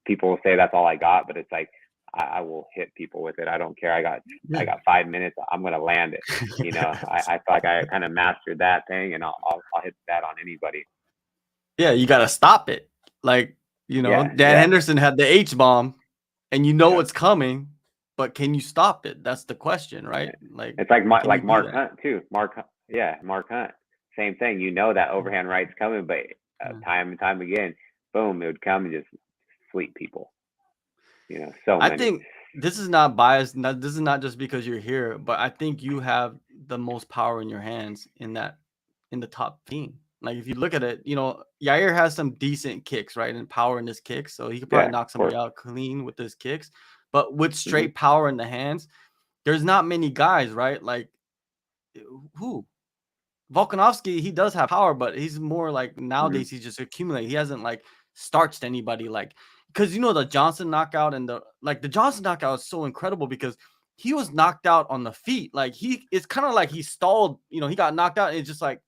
People will say that's all I got, but it's like I will hit people with it. I don't care. I got 5 minutes. I'm gonna land it. I feel like I kind of mastered that thing, and I'll hit that on anybody. Yeah, you gotta stop it. Like Dan Henderson had the H-bomb, and what's coming, but can you stop it? That's the question, right? Like it's like Mark Hunt too. Mark Hunt, same thing. That overhand right's coming, but time and time again, boom, it would come and just sweep people. So many. I think this is not biased. This is not just because you're here, but I think you have the most power in your hands in the top team. Like if you look at it, Yair has some decent kicks, right, and power in his kicks, so he could probably knock somebody out clean with his kicks. But with straight power in the hands, there's not many guys, right? Like who? Volkanovski, he does have power, but he's more like nowadays he's just accumulating. He hasn't like starched anybody, like, because the Johnson knockout and the Johnson knockout is so incredible because he was knocked out on the feet. Like it's kind of like he stalled, he got knocked out, and it's just like,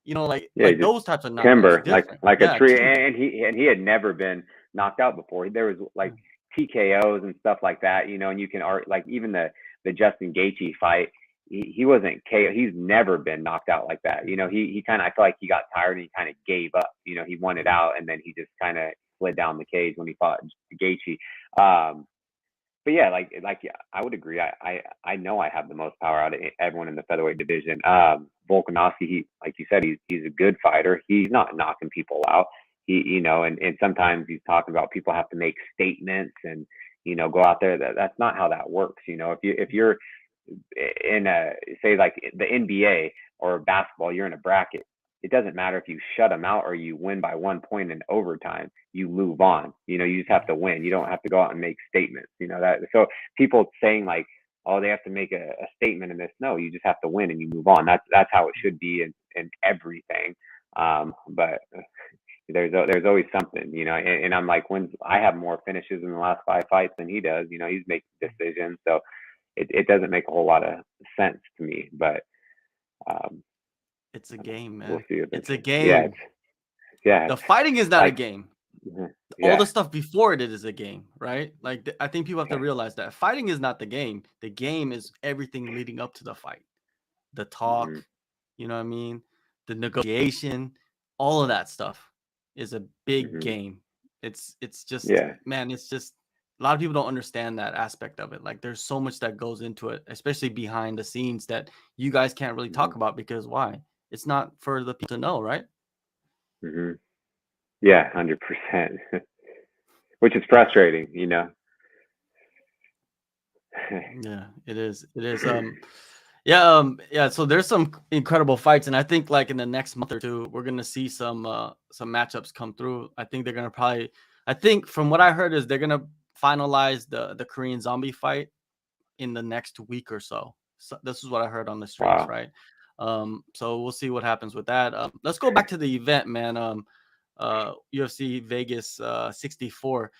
like those types of knockouts. Timber, like a tree. And he had never been knocked out before. There was like TKOs and stuff like that, and you can like even the Justin Gaethje fight. He wasn't KO. He's never been knocked out like that. He kind of, I feel like he got tired and he kind of gave up. He won it out, and then he just kind of slid down the cage when he fought Gaethje. But yeah, like I would agree. I know I have the most power out of everyone in the featherweight division. Volkanovski, like you said, he's a good fighter. He's not knocking people out. And sometimes he's talking about people have to make statements and go out there. That's not how that works. If you're in say like the NBA or basketball, you're in a bracket. It doesn't matter if you shut them out or you win by 1 point in overtime. You move on. You just have to win. You don't have to go out and make statements. That. So people saying like, oh, they have to make a statement in this. No, you just have to win and you move on. That's how it should be in everything. But there's always something, and I'm like, when I have more finishes in the last 5 fights than he does. He's making decisions. So it doesn't make a whole lot of sense to me, but it's a game, man. We'll see. It's a game. Yeah. The fighting is not a game. Yeah. All the stuff before it is a game, right? Like I think people have to realize that fighting is not the game. The game is everything leading up to the fight, the talk. You know what I mean? The negotiation, all of that stuff is a big game. It's just, man, it's just. A lot of people don't understand that aspect of it. Like there's so much that goes into it, especially behind the scenes that you guys can't really talk about because why? It's not for the people to know, right? Yeah, 100%. Which is frustrating, Yeah, it is. It is. Yeah. So there's some incredible fights, and I think like in the next month or two, we're gonna see some matchups come through. I think they're gonna probably. I think from what I heard is they're gonna finalize the Korean Zombie fight in the next week or so. So this is what I heard on the streets, right? So we'll see what happens with that. Let's go back to the event, man. UFC Vegas 64.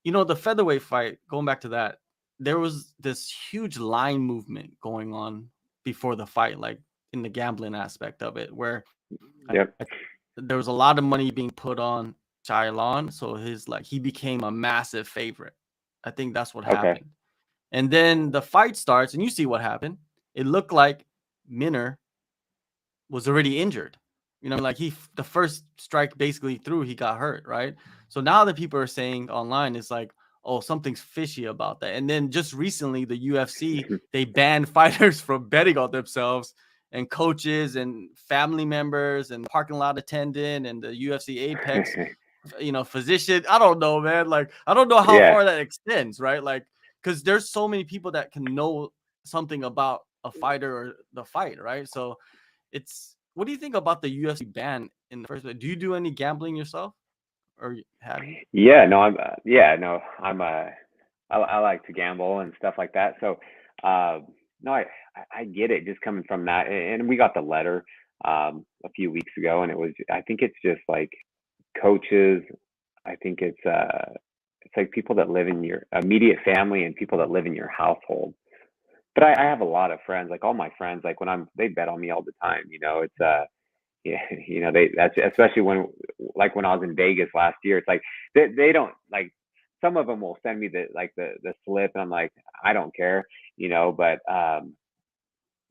The featherweight fight, going back to that, there was this huge line movement going on before the fight, like in the gambling aspect of it, where there was a lot of money being put on Chylon, so he became a massive favorite. I think that's what Okay. happened. And then the fight starts, and you see what happened. It looked like Minner was already injured. Like the first strike basically through, he got hurt, right? So now that people are saying online, it's like, oh, something's fishy about that. And then just recently, the UFC, they banned fighters from betting on themselves, and coaches and family members and parking lot attendant and the UFC Apex, physician. I don't know, man. Like, I don't know how Yeah. far that extends, right? Like, because there's so many people that can know something about a fighter or the fight, right? So what do you think about the UFC ban in the first place? Do you do any gambling yourself, or have you? Yeah, no, I like to gamble and stuff like that. So, no, I get it just coming from that. And we got the letter a few weeks ago, and I think it's just like coaches. I think it's like people that live in your immediate family and people that live in your household. But I have a lot of friends, like all my friends, like they bet on me all the time. It's yeah, that's especially when I was in Vegas last year. It's like they don't like. Some of them will send me the slip, and I'm like, I don't care, But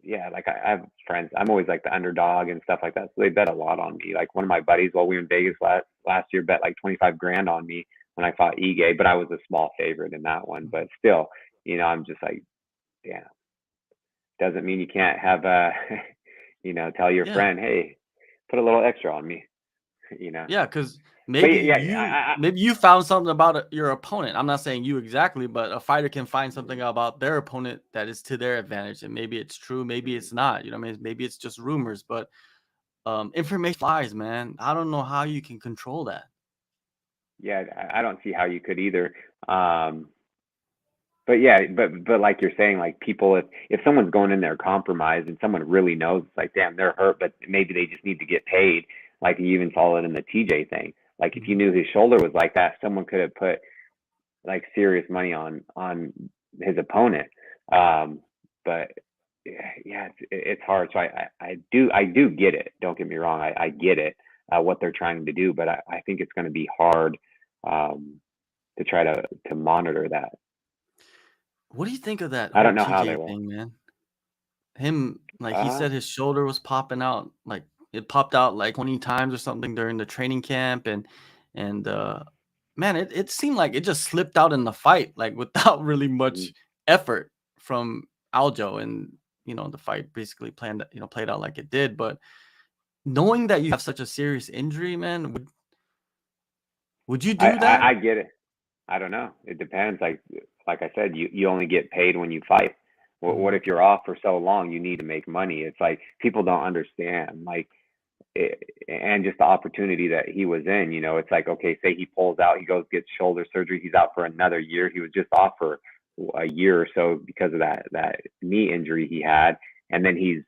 yeah, like I have friends. I'm always like the underdog and stuff like that. So they bet a lot on me. Like one of my buddies, while we were in Vegas last year, bet like 25 grand on me when I fought Ige, but I was a small favorite in that one. But still, I'm just like, yeah, doesn't mean you can't have tell your Yeah, friend, hey, put a little extra on me, yeah, because But maybe yeah, you found something about your opponent. I'm not saying you exactly, but a fighter can find something about their opponent that is to their advantage, and maybe it's true, maybe it's not. What I mean, maybe it's just rumors, but information flies, man. I don't know how you can control that. yeah, I don't see how you could either. But yeah, but like you're saying, like people, if someone's going in there compromised and someone really knows, like, damn, they're hurt, but maybe they just need to get paid. Like you even saw it in the TJ thing. Like if you knew his shoulder was like that, someone could have put like serious money on his opponent. But yeah, it's hard. So I do get it. Don't get me wrong. I get it, what they're trying to do, but I think it's going to be hard to try to monitor that. What do you think of that I whole don't know how they TJ will. thing, man? Him, like he Uh, said, his shoulder was popping out, like it popped out like 20 times or something during the training camp, and man, it seemed like it just slipped out in the fight, like without really mm, much effort from Aljo, and the fight basically played out like it did. But knowing that you have such a serious injury, man, would you do that? I get it. I don't know. It depends. Like I said, you only get paid when you fight. What Mhm. if you're off for so long? You need to make money. It's like people don't understand. Like and just the opportunity that he was in, it's like, okay, say he pulls out, he goes, gets shoulder surgery, he's out for another year. He was just off for a year or so because of that knee injury he had. And then he's,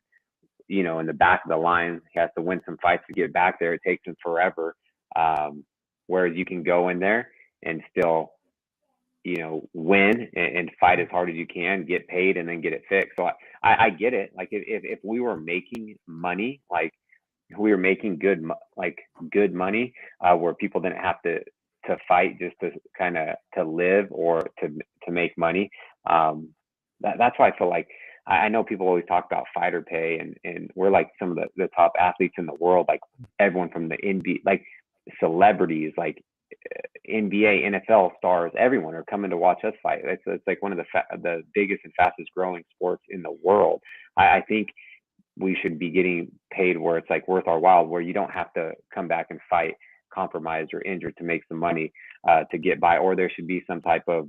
in the back of the line, he has to win some fights to get back there. It takes him forever. Whereas you can go in there and still, win and fight as hard as you can, get paid, and then get it fixed. So I get it. Like if we were making money, like we were making good money, where people didn't have to fight just to kind of to live or to make money. That's why I feel like I know people always talk about fighter pay, and we're like some of the top athletes in the world, like everyone from the NBA, like celebrities, like NBA, NFL stars, everyone are coming to watch us fight. It's like one of the biggest and fastest growing sports in the world. I think we should be getting paid where it's like worth our while, where you don't have to come back and fight compromised or injured to make some money to get by, or there should be some type of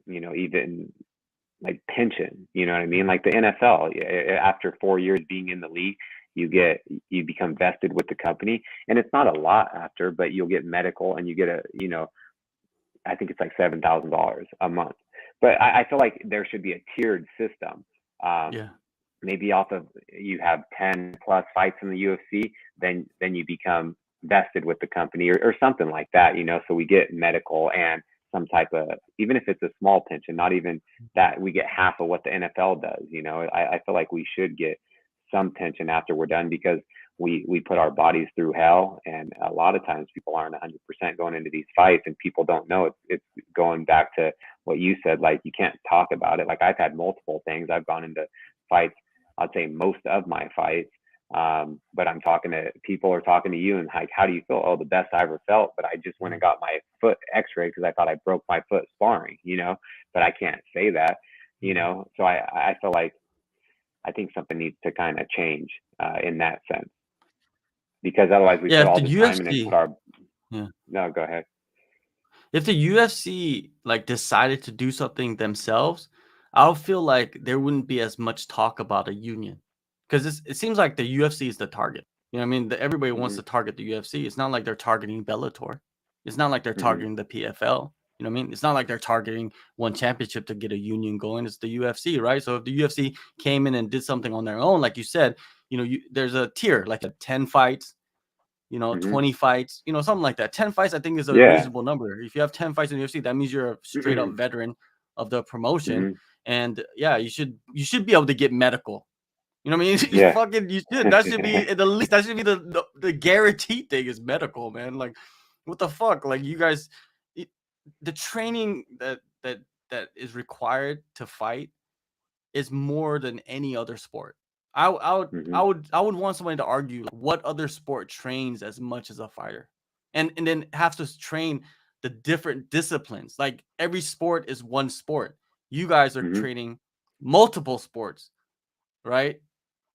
even like pension, you know what I mean? Like the NFL, after 4 years being in the league, you become vested with the company, and it's not a lot after, but you'll get medical and you get I think it's like $7,000 a month. But I feel like there should be a tiered system. Um, Yeah. Maybe off of you have 10 plus fights in the UFC, then you become vested with the company, or something like that, so we get medical and some type of, even if it's a small pension, not even that, we get half of what the NFL does. I feel like we should get some pension after we're done, because we put our bodies through hell, and a lot of times people aren't 100% going into these fights, and people don't know. It's going back to what you said, like you can't talk about it. Like I've had multiple things. I've gone into fights, I'd say most of my fights, but I'm talking to people or talking to you, and like, how do you feel? Oh, the best I ever felt, but I just went and got my foot x-rayed because I thought I broke my foot sparring, but I can't say that, so I feel like I think something needs to kind of change in that sense, because otherwise we Yeah, put if all the this time in and UFC, put our, yeah, no, go ahead. if the UFC like decided to do something themselves, I'll feel like there wouldn't be as much talk about a union, because it seems like the UFC is the target. You know what I mean? Everybody wants Hmm. to target the UFC. It's not like they're targeting Bellator. It's not like they're Hmm. targeting the PFL. You know what I mean? It's not like they're targeting one championship to get a union going. It's the UFC, right? So if the UFC came in and did something on their own, like you said, there's a tier, like 10 fights, Hmm. 20 fights, something like that. 10 fights, I think, is a Yeah. reasonable number. If you have 10 fights in the UFC, that means you're a straight up veteran of the promotion. Hmm. And yeah, you should be able to get medical. You know what I mean? Yeah. You should. That should be at the least. That should be the guaranteed thing is medical, man. Like, what the fuck? Like, you guys, the training that is required to fight is more than any other sport. Hmm. I would want somebody to argue, like, what other sport trains as much as a fighter, and then have to train the different disciplines. Like, every sport is one sport. You guys are Hmm. training multiple sports, right?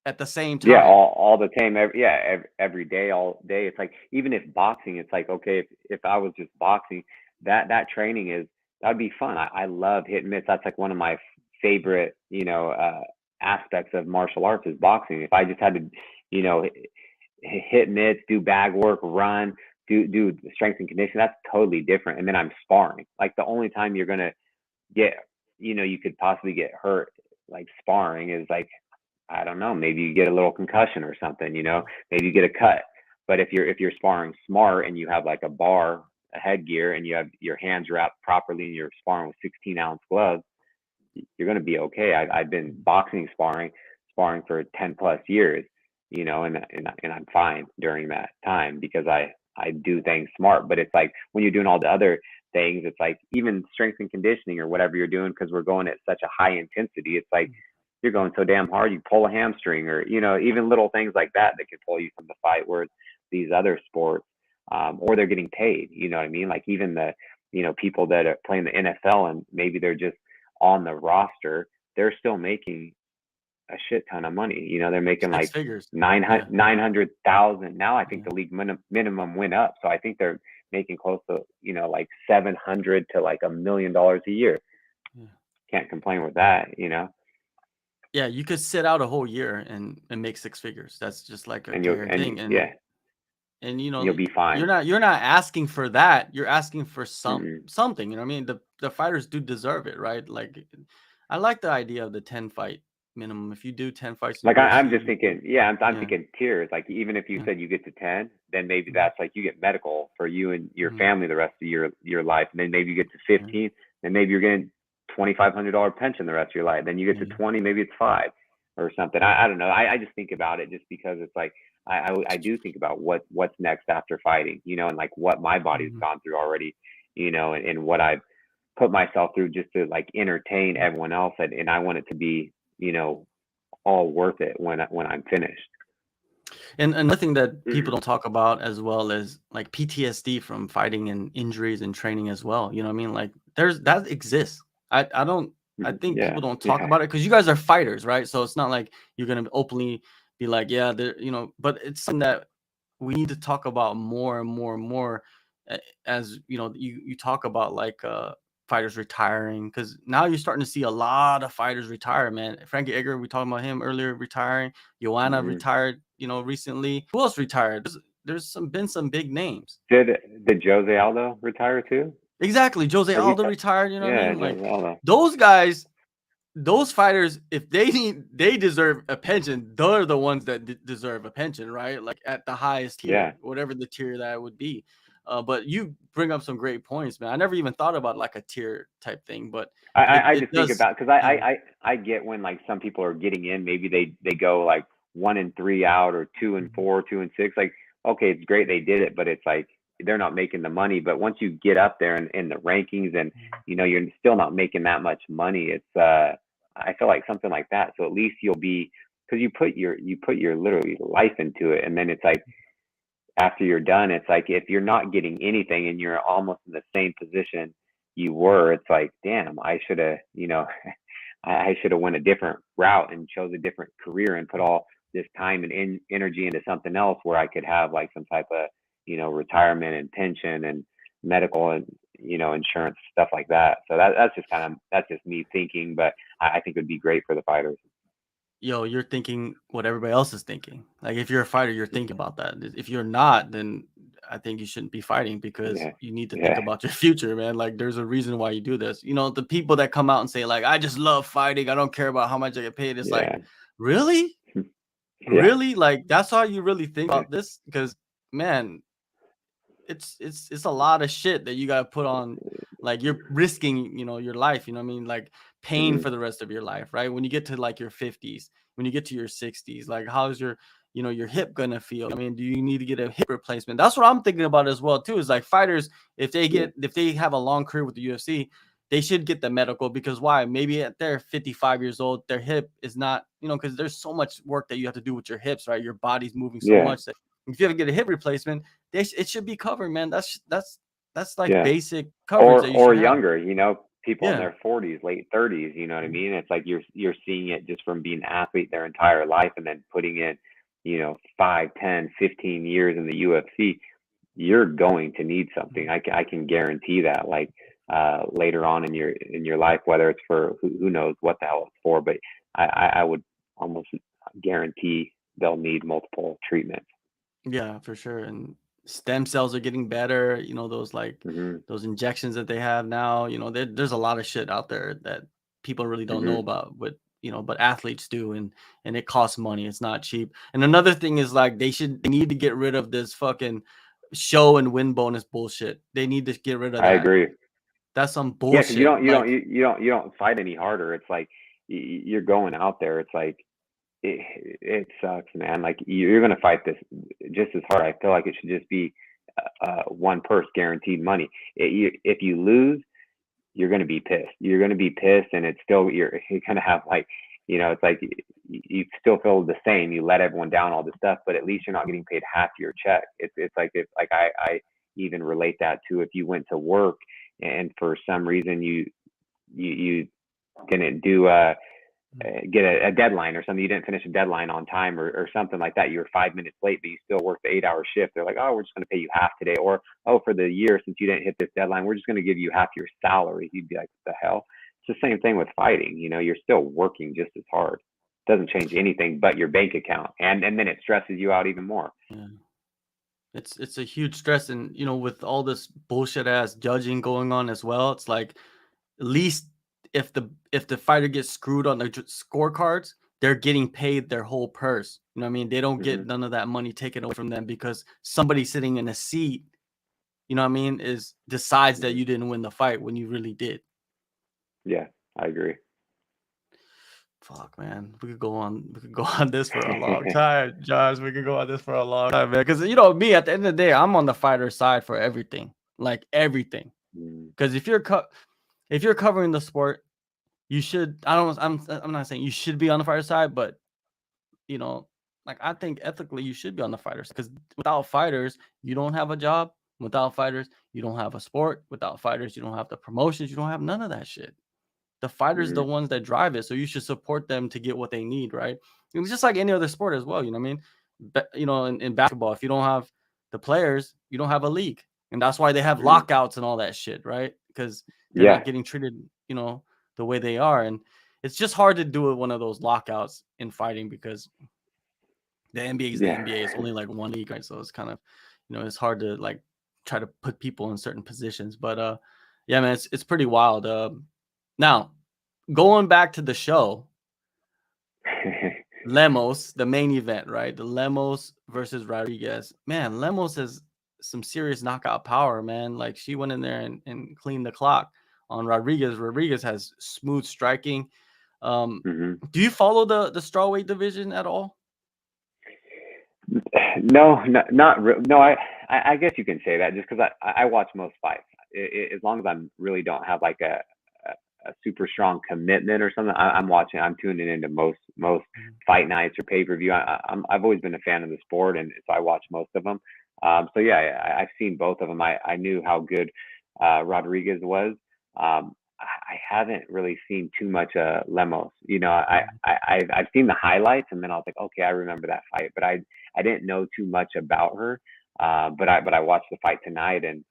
At the same Yeah, time. all the time, every day, all day. It's like, even if boxing, it's like, okay, if I was just boxing, that training that'd be fun. I love hit mitts. That's like one of my favorite, aspects of martial arts is boxing. If I just had to, hit mitts, do bag work, run, do strength and conditioning, that's totally different. And then I'm sparring. Like, the only time you're gonna get, you could possibly get hurt like sparring is like, I don't know, maybe you get a little concussion or something, maybe you get a cut. But if you're sparring smart and you have like a bar, a headgear, and you have your hands wrapped properly and you're sparring with 16-ounce gloves, you're going to be okay. I've been boxing sparring for 10 plus years, and I'm fine during that time because I do things smart. But it's like when you're doing all the other things, it's like even strength and conditioning or whatever you're doing, because we're going at such a high intensity, it's like you're going so damn hard, you pull a hamstring, or even little things like that can pull you from the fight. Where these other sports, or they're getting paid, you know what I mean? Like, even the people that are playing the NFL and maybe they're just on the roster, they're still making a shit ton of money. They're making Six like figures. 900,000 now. I think Yeah. the league minimum went up, so I think they're making close to like 700 to like $1 million a year. Yeah. Can't complain with that. Yeah, you could sit out a whole year and make six figures. That's just like a And guaranteeing. yeah, And you'll be fine. you're not asking for that. You're asking for Mm-mm. something. You know what I mean? The fighters do deserve it, right? Like, I like the idea of the 10 fight minimum. If you do 10 fights in Like, the I'm UFC, just thinking, yeah, I'm yeah, thinking tiers. Like, even if you yeah, said you get to 10, then maybe mhm, that's like you get medical for you and your mhm, family the rest of your life, and then maybe you get to yeah, 15, then maybe you're getting $2,500 pension the rest of your life. Then you get to yeah, 20, maybe it's 5 or something. I don't know. I just think about it just because it's like I do think about what's next after fighting, and like what my body's mhm. gone through already, and what I've put myself through just to like entertain everyone else, and I want it to be, all worth it when I'm finished. And another thing that people don't talk about as well is like PTSD from fighting and injuries and training as well. You know what I mean? Like, that exists. I don't I think Yeah, people don't talk yeah. about it because you guys are fighters, right? So it's not like you're gonna openly be like, yeah, but it's something that we need to talk about more and more and more, as you talk about, like, fighters retiring, because now you're starting to see a lot of fighters retire, man. Frankie Edgar, we talked about him earlier, retiring. Joanna Hmm. retired, recently. Who else retired? There's been some big names. Did Jose Aldo retire too? Exactly. Jose Or he? Aldo retired. You know what I Yeah, mean? Like, Jose Aldo. those guys, those fighters, if they deserve a pension, they're the ones that deserve a pension, right? Like, at the highest Yeah, tier, whatever the tier that would be. But you bring up some great points, man. I never even thought about like a tier type thing, but I it just think does. about, because Yeah. I get when like some people are getting in, maybe they go like 1-3 out or 2-4, 2-6. Like, okay, it's great they did it, but it's like they're not making the money. But once you get up there in the rankings and you're still not making that much money, it's I feel like something like that. So at least you'll be, because you put your literally life into it, and then it's like after you're done, it's like if you're not getting anything and you're almost in the same position you were, it's like, damn, I should have, I should have went a different route and chose a different career and put all this time and energy into something else where I could have like some type of, retirement and pension and medical and, insurance, stuff like that. So that's just me thinking, but I think it would be great for the fighters. Yo, you're thinking what everybody else is thinking. Like if you're a fighter, you're thinking about that. If you're not, then I think you shouldn't be fighting because Yeah. you need to think about your future, man. Like there's a reason why you do this. The people that come out and say like, I just love fighting. I don't care about how much I get paid. It's like, really? Really? Like that's how you really think about this? Because man, it's a lot of shit that you gotta put on. Like you're risking, your life, what I mean? Like pain for the rest of your life, right? When you get to like your 50s, when you get to your 60s, like how's your your hip gonna feel? I mean, do you need to get a hip replacement? That's what I'm thinking about as well too, is like fighters, if they have a long career with the UFC, they should get the medical. Because why? Maybe at they're 55 years old, their hip is not, because there's so much work that you have to do with your hips, right? Your body's moving so much that if you ever get a hip replacement, it should be covered, man. That's like basic coverage that you or should younger, have. people in their 40s, late 30s, you know what I mean? It's like you're seeing it just from being an athlete their entire life and then putting in, 5, 10, 15 years in the UFC. You're going to need something. I can guarantee that. Like later on in your life, whether it's for who knows what the hell it's for, but I would almost guarantee they'll need multiple treatments. Yeah, for sure. And stem cells are getting better. Those like those injections that they have now. There's a lot of shit out there that people really don't know about, but athletes do, and it costs money. It's not cheap. And another thing is like they need to get rid of this fucking show and win bonus bullshit. They need to get rid of that. I agree. That's some Yeah, because bullshit. you don't fight any harder. It's like you're going out there. It's like it sucks, man. Like you're gonna fight this just as hard. I feel like it should just be one purse, guaranteed money. If you lose, you're gonna be pissed. You're gonna be pissed, and it's still you're gonna have like it's like you still feel the same. You let everyone down, all this stuff, but at least you're not getting paid half your check. It's like I even relate that to if you went to work and for some reason you didn't do get a deadline or something, you didn't finish a deadline on time or something like that, you were 5 minutes late, but you still worked the 8-hour shift. They're like, oh, we're just going to pay you half today, or oh, for the year since you didn't hit this deadline, we're just going to give you half your salary. You'd be like, what the hell? It's the same thing with fighting. You're still working just as hard. It doesn't change anything but your bank account, and then it stresses you out even more. It's a huge stress. And with all this bullshit ass judging going on as well, it's like at least if the fighter gets screwed on the scorecards, they're getting paid their whole purse. You know what I mean? They don't get none of that money taken away from them because somebody sitting in a seat, you know what I mean, decides that you didn't win the fight when you really did. Yeah, I agree. Fuck, man. We could go on this for a long time, Josh. We could go on this for a long time, man. Because me, at the end of the day, I'm on the fighter side for everything. Like everything. Because if you're covering the sport, you should. I'm not saying you should be on the fighter side, but like I think ethically you should be on the fighters, because without fighters, you don't have a job. Without fighters, you don't have a sport. Without fighters, you don't have the promotions. You don't have none of that shit. The fighters are the ones that drive it, so you should support them to get what they need, right? It's just like any other sport as well. You know what I mean? But in basketball, if you don't have the players, you don't have a league, and that's why they have lockouts and all that shit, right? Because they're not getting treated, the way they are, and it's just hard to do one of those lockouts in fighting because the NBA is the NBA. It's only like one league, right? So it's kind of, it's hard to like try to put people in certain positions. But yeah, man, it's pretty wild. Now, going back to the show, Lemos, the main event, right? The Lemos versus Rodriguez. Man, Lemos has some serious knockout power, man. Like she went in there and cleaned the clock on Rodriguez. Rodriguez has smooth striking. Do you follow the strawweight division at all? No, no. I guess you can say that just because I watch most fights. As long as I'm really don't have like a super strong commitment or something, I'm watching. I'm tuning into most fight nights or pay-per-view. I've always been a fan of the sport, and so I watch most of them. So yeah, I've seen both of them. I knew how good Rodriguez was. I haven't really seen too much Lemos. You know, I've seen the highlights, and then I was like, okay, I remember that fight, but I didn't know too much about her. But I watched the fight tonight, and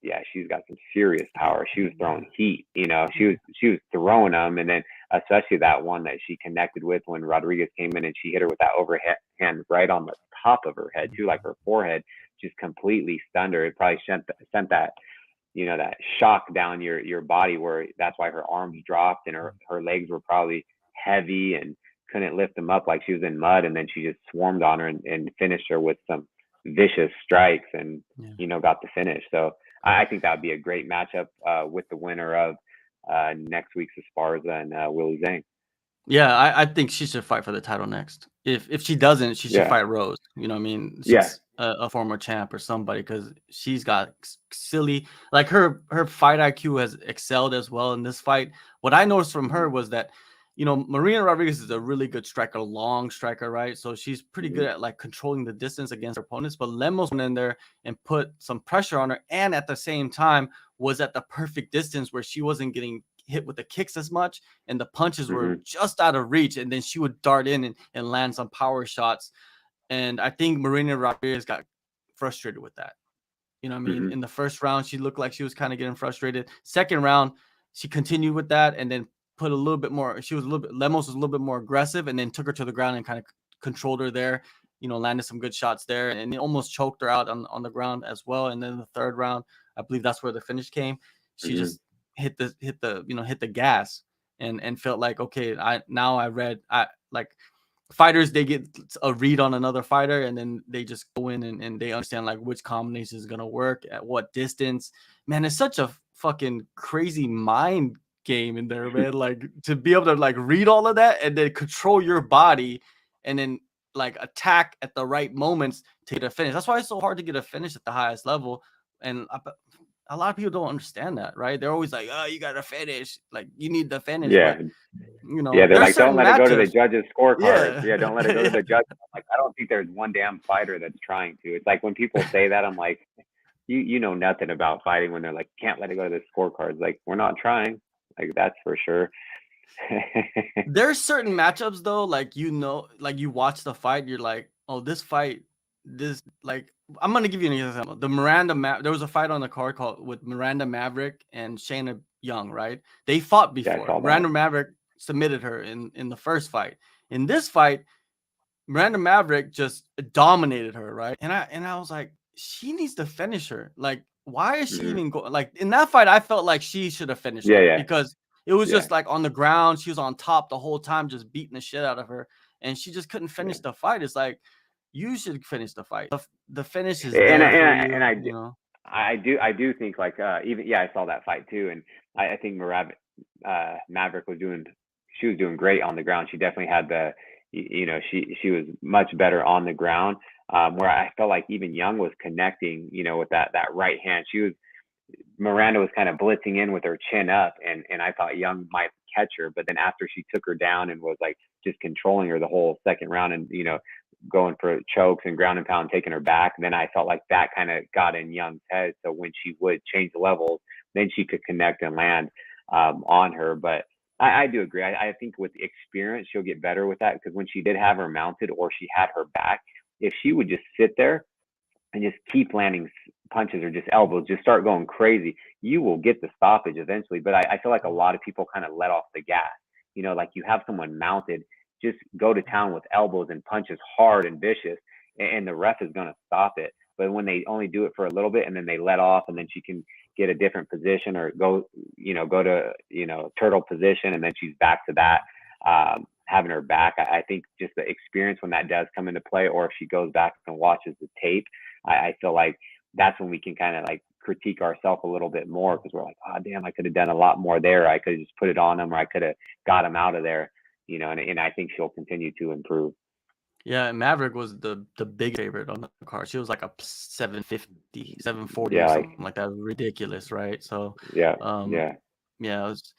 yeah, she's got some serious power. She was throwing heat. You know, she was throwing them, and then especially that one that she connected with when Rodriguez came in and she hit her with that overhand hand right on the top of her head too, like her forehead, just completely stunned her. It probably sent that, you know, that shock down your body, where that's why her arms dropped and her legs were probably heavy and couldn't lift them up, like she was in mud. And then she just swarmed on her and finished her with some vicious strikes, and you know, got the finish. So I think that would be a great matchup with the winner of next week's Esparza and Willie Zhang. Yeah, I think she should fight for the title next. If she doesn't, she should fight Rose. You know what I mean? Yeah. She's a former champ or somebody, because she's got silly, like her fight IQ has excelled as well in this fight. What I noticed from her was that, you know, Marina Rodriguez is a really good striker, long striker, right? So she's pretty good at like controlling the distance against her opponents. But Lemos went in there and put some pressure on her, and at the same time was at the perfect distance where she wasn't getting hit with the kicks as much, and the punches were just out of reach, and then she would dart in and land some power shots. And I think Marina Rodriguez got frustrated with that. You know what I mean? In the first round, she looked like she was kind of getting frustrated. Second round, she continued with that, and then put a little bit more. Lemos was a little bit more aggressive, and then took her to the ground and kind of controlled her there. You know, landed some good shots there, and it almost choked her out on the ground as well. And then the third round, I believe that's where the finish came. She just hit the gas and felt like, okay, I like fighters, they get a read on another fighter, and then they just go in and they understand like which combination is gonna work at what distance. Man, it's such a fucking crazy mind game in there, man. Like to be able to like read all of that and then control your body, and then like attack at the right moments to get a finish. That's why it's so hard to get a finish at the highest level. And a lot of people don't understand that, right? They're always like, "Oh, you gotta finish. Like, you need the finish." Yeah. But you know, Yeah, they're there's like, don't certain let it go to the matchups. judges' scorecards. Yeah, Yeah, don't let it go to the judges. Like, I don't think there's one damn fighter that's trying to. It's like when people say that, I'm like, you know nothing about fighting when they're like, can't let it go to the scorecards. Like, we're not trying. Like, that's for sure. there's certain matchups though, like, you know, like you watch the fight, you're like, oh, this fight, this like, I'm gonna give you an example. There was a fight on the card called with Miranda Maverick and Shayna Young, right? They fought Yeah, I before. saw Miranda that. Maverick submitted her in the first fight. In this fight, Miranda Maverick just dominated her, right? And I was like, she needs to finish her. Like, why is she even going? Like in that fight, I felt like she should have finished Yeah, her, yeah, because it was yeah, just like on the ground. She was on top the whole time, just beating the shit out of her, and she just couldn't yeah. finish the fight. It's like, you should finish the fight. The finish is And there for and you, I you know. I do think like even I saw that fight too, and I think Maverick was doing great on the ground. She definitely had you know, she was much better on the ground. Where I felt like even Young was connecting, you know, with that right hand. Miranda was kind of blitzing in with her chin up, and I thought Young might catch her, but then after she took her down and was like just controlling her the whole second round, and you know, going for chokes and ground and pound, taking her back, then I felt like that kind of got in Young's head. So when she would change levels, then she could connect and land on her. But I do agree. I think with experience, she'll get better with that, because when she did have her mounted or she had her back, if she would just sit there and just keep landing punches or just elbows, just start going crazy, you will get the stoppage eventually. But I feel like a lot of people kind of let off the gas. You know, like you have someone mounted, just go to town with elbows and punches hard and vicious, and the ref is going to stop it. But when they only do it for a little bit and then they let off, and then she can get a different position or go to, you know, turtle position, and then she's back to that, having her back. I think just the experience when that does come into play, or if she goes back and watches the tape, I feel like that's when we can kind of like critique ourselves a little bit more, because we're like, oh damn, I could have done a lot more there. I could have just put it on him, or I could have got him out of there, you know. And I think she'll continue to improve. Yeah, and Maverick was the big favorite on the card. She was like a 750, 740 or Yeah, something like like that. Ridiculous, right? So, yeah, um, yeah. yeah, it was,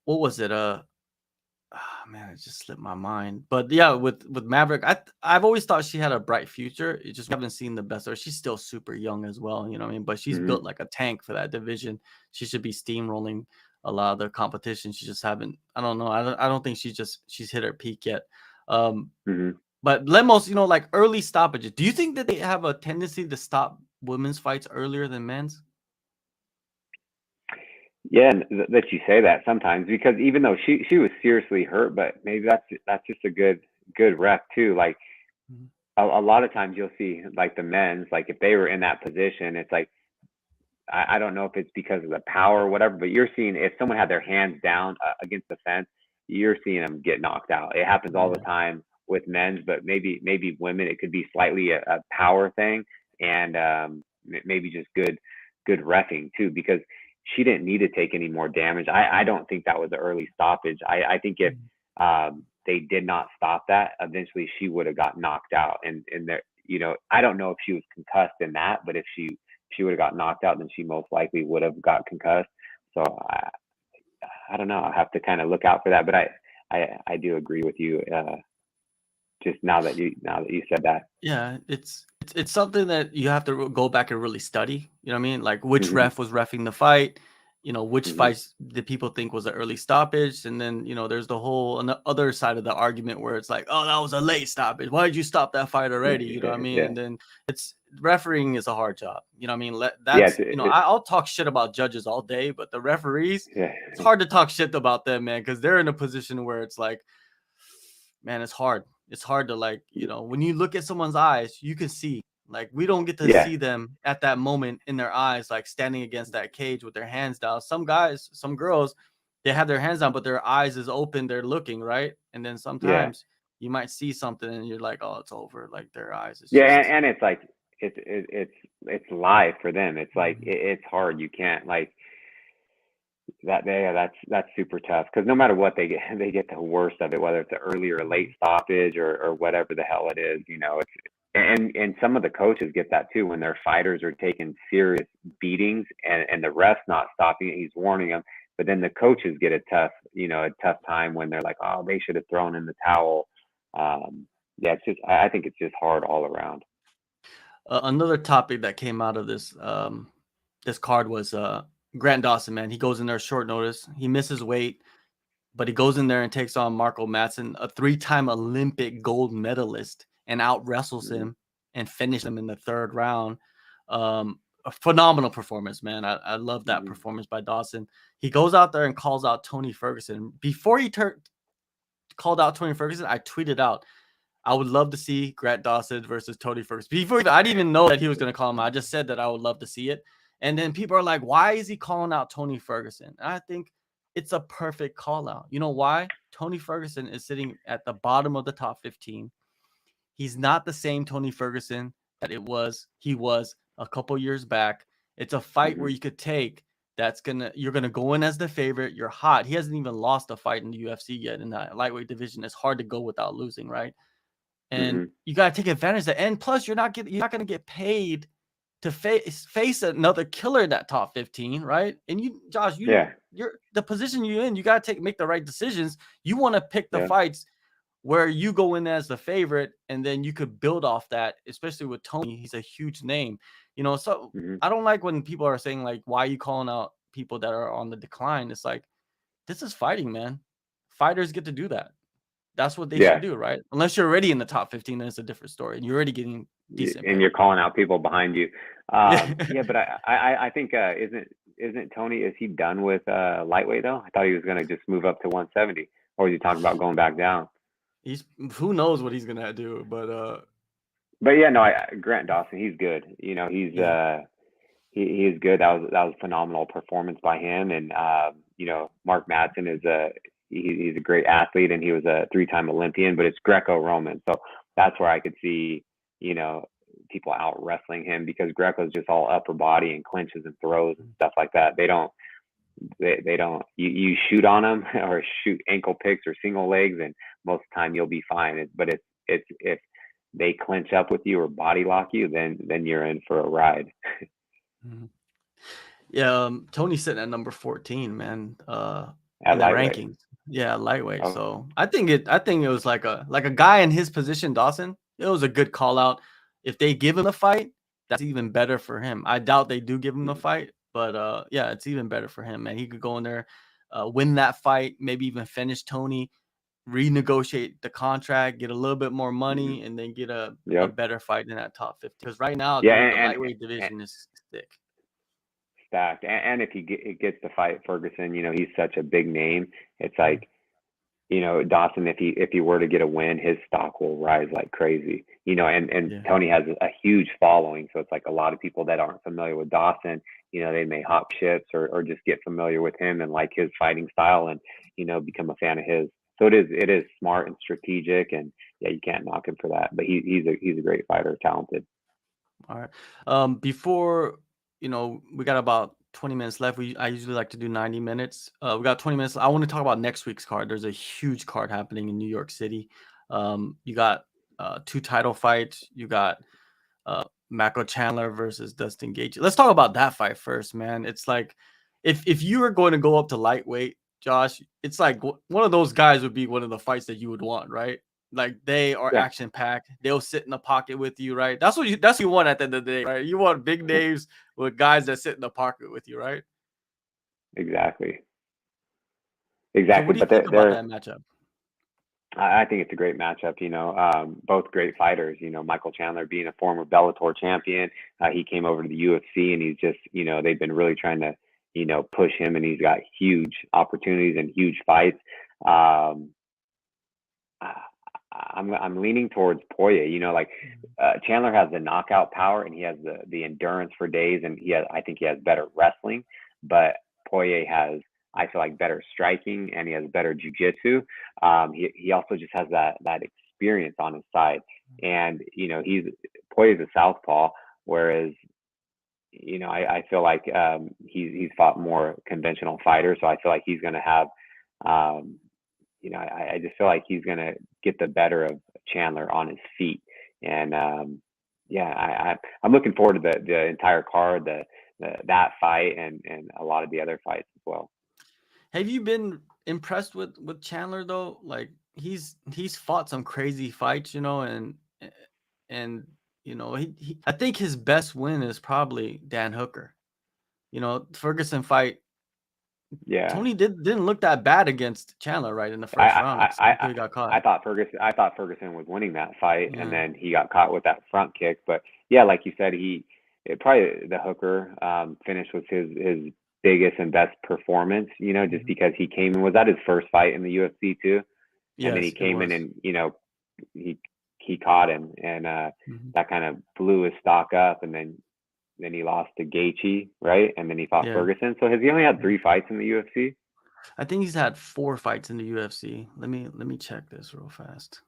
what was it? Man, it just slipped my mind. But yeah, with Maverick, I've always thought she had a bright future. It just we haven't seen the best of her. She's still super young as well, you know what I mean? But she's Hmm. built like a tank for that division. She should be steamrolling a lot of the competition. She just haven't. I don't know. I don't think she's hit her peak yet. Um, Hmm. but Lemos, like early stoppages. Do you think that they have a tendency to stop women's fights earlier than men's? Yeah, and that you say that sometimes because even though she was seriously hurt, but maybe that's just a good ref too. Like Mhm. a lot of times you'll see like the men's like if they were in that position, it's like I don't know if it's because of the power or whatever, but you're seeing if someone had their hands down against the fence, you're seeing them get knocked out. It happens all the Yeah. time with men's, but maybe women it could be slightly a power thing and maybe just good reffing too because she didn't need to take any more damage. I don't think that was an early stoppage. I think if Mhm. they did not stop that, eventually she would have got knocked out. And there, I don't know if she was concussed in that, but if she would have got knocked out, then she most likely would have got concussed. So I don't know. I have to kind of look out for that. But I do agree with you. Just now that you said that. Yeah, it's something that you have to go back and really study. You know what I mean? Like which Hmm. ref was refing the fight, which Hmm. fights did people think was an early stoppage, and then there's the whole on the other side of the argument where it's like, oh, that was a late stoppage. Why did you stop that fight already? You know what I mean? Yeah, And then it's refereeing is a hard job. You know what I mean? yeah, That's I'll talk shit about judges all day, but the referees, yeah, it's hard to talk shit about them, man, because they're in a position where it's like, man, it's hard. It's hard to like, when you look at someone's eyes, you can see. Like we don't get to yeah, see them at that moment in their eyes, like standing against that cage with their hands down. Some guys, some girls, they have their hands down, but their eyes is open. They're looking right, and then yeah, sometimes you might see something, and you're like, oh, it's over. Like their eyes is yeah. just. And it's like it's live for them. It's like Mhm. it's hard. You can't like that. Yeah, that's super tough because no matter what they get, they get the worst of it, whether it's an early or late Mhm. stoppage or whatever the hell it is. It's and some of the coaches get that too when their fighters are taking serious beatings and the ref's not stopping it. He's warning them, but then the coaches get a tough time when they're like, oh, they should have thrown in the towel. Yeah, it's just I think it's just hard all around. Another topic that came out of this card was Grant Dawson. Man, he goes in there short notice. He misses weight. But he goes in there and takes on Marco Madsen, a three-time Olympic gold medalist, and out wrestles Hmm. him and finishes him in the third round. A phenomenal performance, man. I love that Hmm. performance by Dawson. He goes out there and calls out Tony Ferguson. Before he called out Tony Ferguson, I tweeted out, I would love to see Grant Dawson versus Tony Ferguson. I didn't even know that he was going to call him out. I just said that I would love to see it. And then people are like, why is he calling out Tony Ferguson? And I think it's a perfect call out. You know why? Tony Ferguson is sitting at the bottom of the top 15. He's not the same Tony Ferguson that he was a couple years back. It's a fight where Hmm. you could take you're gonna go in as the favorite. You're hot. He hasn't even lost a fight in the UFC yet in that lightweight division. It's hard to go without losing, right? And Hmm. you got to take advantage of that. And plus, you're not going to get paid to face another killer in that top 15, right? And Josh, Yeah, you're the position you're in. You got to make the right decisions. You want to pick the yeah. fights where you go in as the favorite, and then you could build off that. Especially with Tony, he's a huge name, So Hmm. I don't like when people are saying like, "Why are you calling out people that are on the decline?" It's like this is fighting, man. Fighters get to do that. That's what they should Yeah. do, right? Unless you're already in the top 15, then it's a different story, and you're already getting decent And pay. you're calling out people behind you. Yeah. Yeah, but I think isn't Tony, is he done with lightweight though? I thought he was gonna just move up to 170, or was he talking about going back down? He's who knows what he's gonna do, but But yeah, no, Grant Dawson, he's good. He's yeah. he is good. That was a phenomenal performance by him, and Mark Madsen he's a great athlete, and he was a three-time Olympian, but it's Greco-Roman, so that's where I could see you know people out wrestling him because Greco's just all upper body and clinches and throws and stuff like that. They don't you shoot on them or shoot ankle picks or single legs, and most of the time you'll be fine. But it's if they clinch up with you or body lock you, then you're in for a ride. Mhm. Yeah, Tony's sitting at number 14, man. At In the lightweight. rankings. Yeah, lightweight. Oh, So I think it was like a guy in his position, Dawson. It was a good call out. If they give him a fight, that's even better for him. I doubt they do give him the fight, but yeah, it's even better for him, man. He could go in there, win that fight, maybe even finish Tony, renegotiate the contract, get a little bit more money, and then get a yep. better fight in that top 50. Because right now, Yeah, dude, the and lightweight division is thick. stacked. And if he gets to fight Ferguson, he's such a big name. It's like, Dawson, if he were to get a win, his stock will rise like crazy. And Yeah. Tony has a huge following, so it's like a lot of people that aren't familiar with Dawson, they may hop ships or just get familiar with him and like his fighting style and become a fan of his. So it is smart and strategic, and yeah, you can't knock him for that. But he's a great fighter, talented. All right. Before we got about 20 minutes left. I usually like to do 90 minutes. We got 20 minutes. I want to talk about next week's card. There's a huge card happening in New York City. You got 2 title fights. You got Mako Chandler versus Dustin Gaethje. Let's talk about that fight first, man. It's like if you were going to go up to lightweight, Josh, it's like one of those guys would be one of the fights that you would want, right? Like they are Yeah. action packed. They'll sit in the pocket with you, right? That's what you want at the end of the day, right? You want big names with guys that sit in the pocket with you, right? Exactly. So what do you But think about that matchup? I think it's a great matchup. Both great fighters. Michael Chandler being a former Bellator champion, he came over to the UFC, and he's just, they've been really trying to, push him, and he's got huge opportunities and huge fights. I'm leaning towards Poirier. Chandler has the knockout power, and he has the endurance for days, and I think he has better wrestling, but Poirier has, I feel like, better striking, and he has better jiu-jitsu. He also just has that experience on his side, and Poirier's a southpaw, whereas I feel like he's fought more conventional fighters, so I feel like he's going to have. I just feel like he's going to get the better of Chandler on his feet, and I'm looking forward to the entire card, that fight, and a lot of the other fights as well. Have you been impressed with Chandler though? Like he's fought some crazy fights, and I think his best win is probably Dan Hooker. Ferguson fight. Yeah, Tony didn't look that bad against Chandler, right, in the first round until he got caught. I thought Ferguson was winning that fight, Yeah. and then he got caught with that front kick. But yeah, like you said, probably the Hooker finish was his biggest and best performance. Just because he came in, was that his first fight in the UFC too? Yes, and then he came in and he caught him, and that kind of blew his stock up, and then he lost to Gaethje, right? And then he fought Ferguson. So has he only had 3 fights in the UFC? I think he's had 4 fights in the UFC. Let me check this real fast.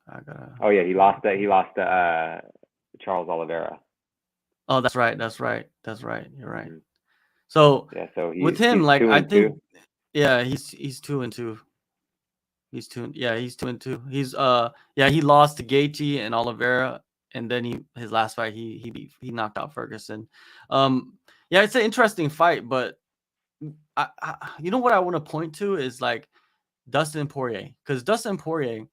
I gotta. Oh yeah, he lost to Charles Oliveira. Oh, that's right. You're right. So yeah, so with him, like I think, 2-2. Yeah, he's 2-2. He's 2-2. He's he lost to Gaethje and Oliveira, and then his last fight he knocked out Ferguson. It's an interesting fight, but I what I want to point to is like Dustin Poirier, because Dustin Poirier,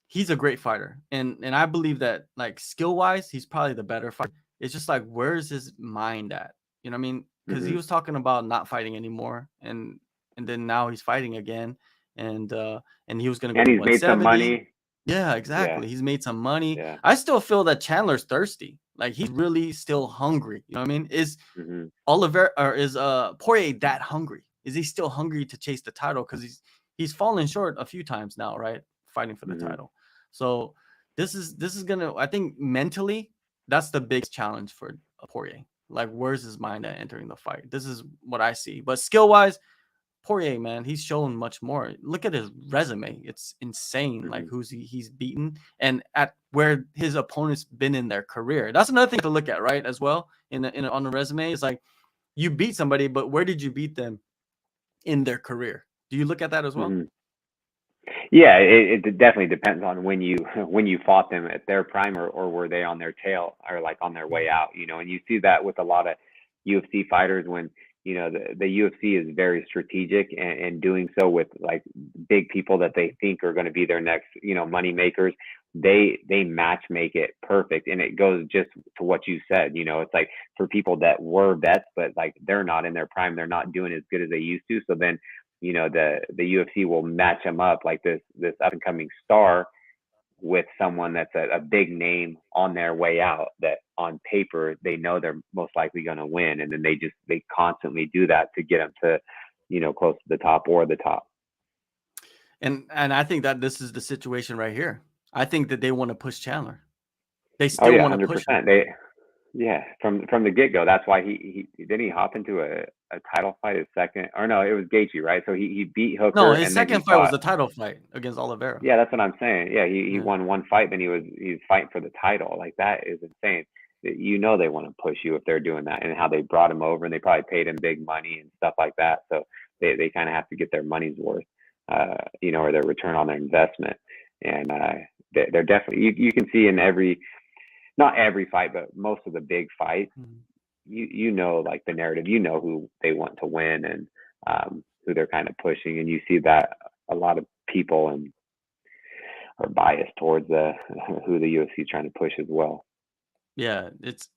he's a great fighter, and I believe that like skill wise, he's probably the better fighter. It's just like where's his mind at? You know what I mean? Because he was talking about not fighting anymore, and then now he's fighting again, and he was gonna go. And to he's made some money. Yeah, exactly. He's made some money. Yeah. I still feel that Chandler's thirsty. Like he's really still hungry. You know what I mean? Is Oliver or is Poirier that hungry? Is he still hungry to chase the title? Because he's fallen short a few times now, right? Fighting for the title. So this is gonna, I think mentally, that's the biggest challenge for Poirier. Like, where's his mind at entering the fight? This is what I see. But skill wise, Poirier, man, he's shown much more. Look at his resume; it's insane. Like he's beaten, and at where his opponents been in their career. That's another thing to look at, right? As well, on the resume, it's like you beat somebody, but where did you beat them in their career? Do you look at that as well? Yeah, it definitely depends on when you fought them at their prime, or were they on their tail, or like on their way out, and you see that with a lot of UFC fighters when the UFC is very strategic and doing so with like big people that they think are going to be their next money makers. They match make it perfect, and it goes just to what you said. It's like for people that were vets, but like they're not in their prime, they're not doing as good as they used to. So then the UFC will match them up like this up and coming star with someone that's a big name on their way out, that on paper they know they're most likely going to win, and then they constantly do that to get them to close to the top or the top. And I think that this is the situation right here. I think that they want to push Chandler. They Oh still yeah, want to push him. 100%. Yeah, from the get go. That's why he didn't he hop into a title fight his second, or no, it was Gaethje, right? So he beat No, Hooker, his and then second he fight was fought. the title fight against Oliveira. Yeah, that's what I'm saying. Yeah, he Yeah. won one fight, then he's fighting for the title. Like, that is insane. They want to push you if they're doing that, and how they brought him over, and they probably paid him big money and stuff like that. So they kind of have to get their money's worth, or their return on their investment. And they're definitely, you can see in not every fight, but most of the big fights, like the narrative, who they want to win, and who they're kind of pushing, and you see that a lot of people are biased towards who the UFC is trying to push as well. Yeah, it's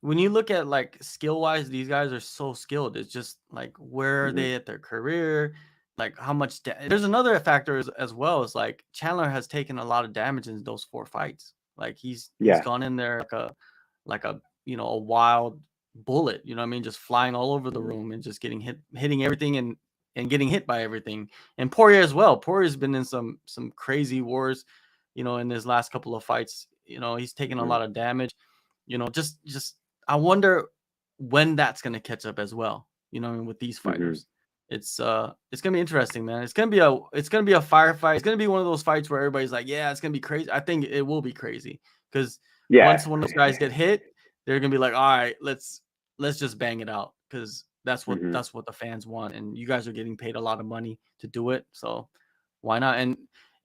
when you look at like skill wise, these guys are so skilled. It's just like, where are they at their career? Like how much there's another factor as well. Is like Chandler has taken a lot of damage in those 4 fights. Like he's gone in there like a a wild bullet, you know what I mean, just flying all over the room and just hitting everything and getting hit by everything. And Poirier as well. Poirier's been in some crazy wars, in his last couple of fights. He's taken a lot of damage. Just I wonder when that's gonna catch up as well. With these fighters. It's gonna be interesting, man. It's gonna be a firefight. It's gonna be one of those fights where everybody's like, yeah, it's gonna be crazy. I think it will be crazy because once one of those guys get hit, they're gonna be like, all right, let's just bang it out, because that's what the fans want, and you guys are getting paid a lot of money to do it, so why not?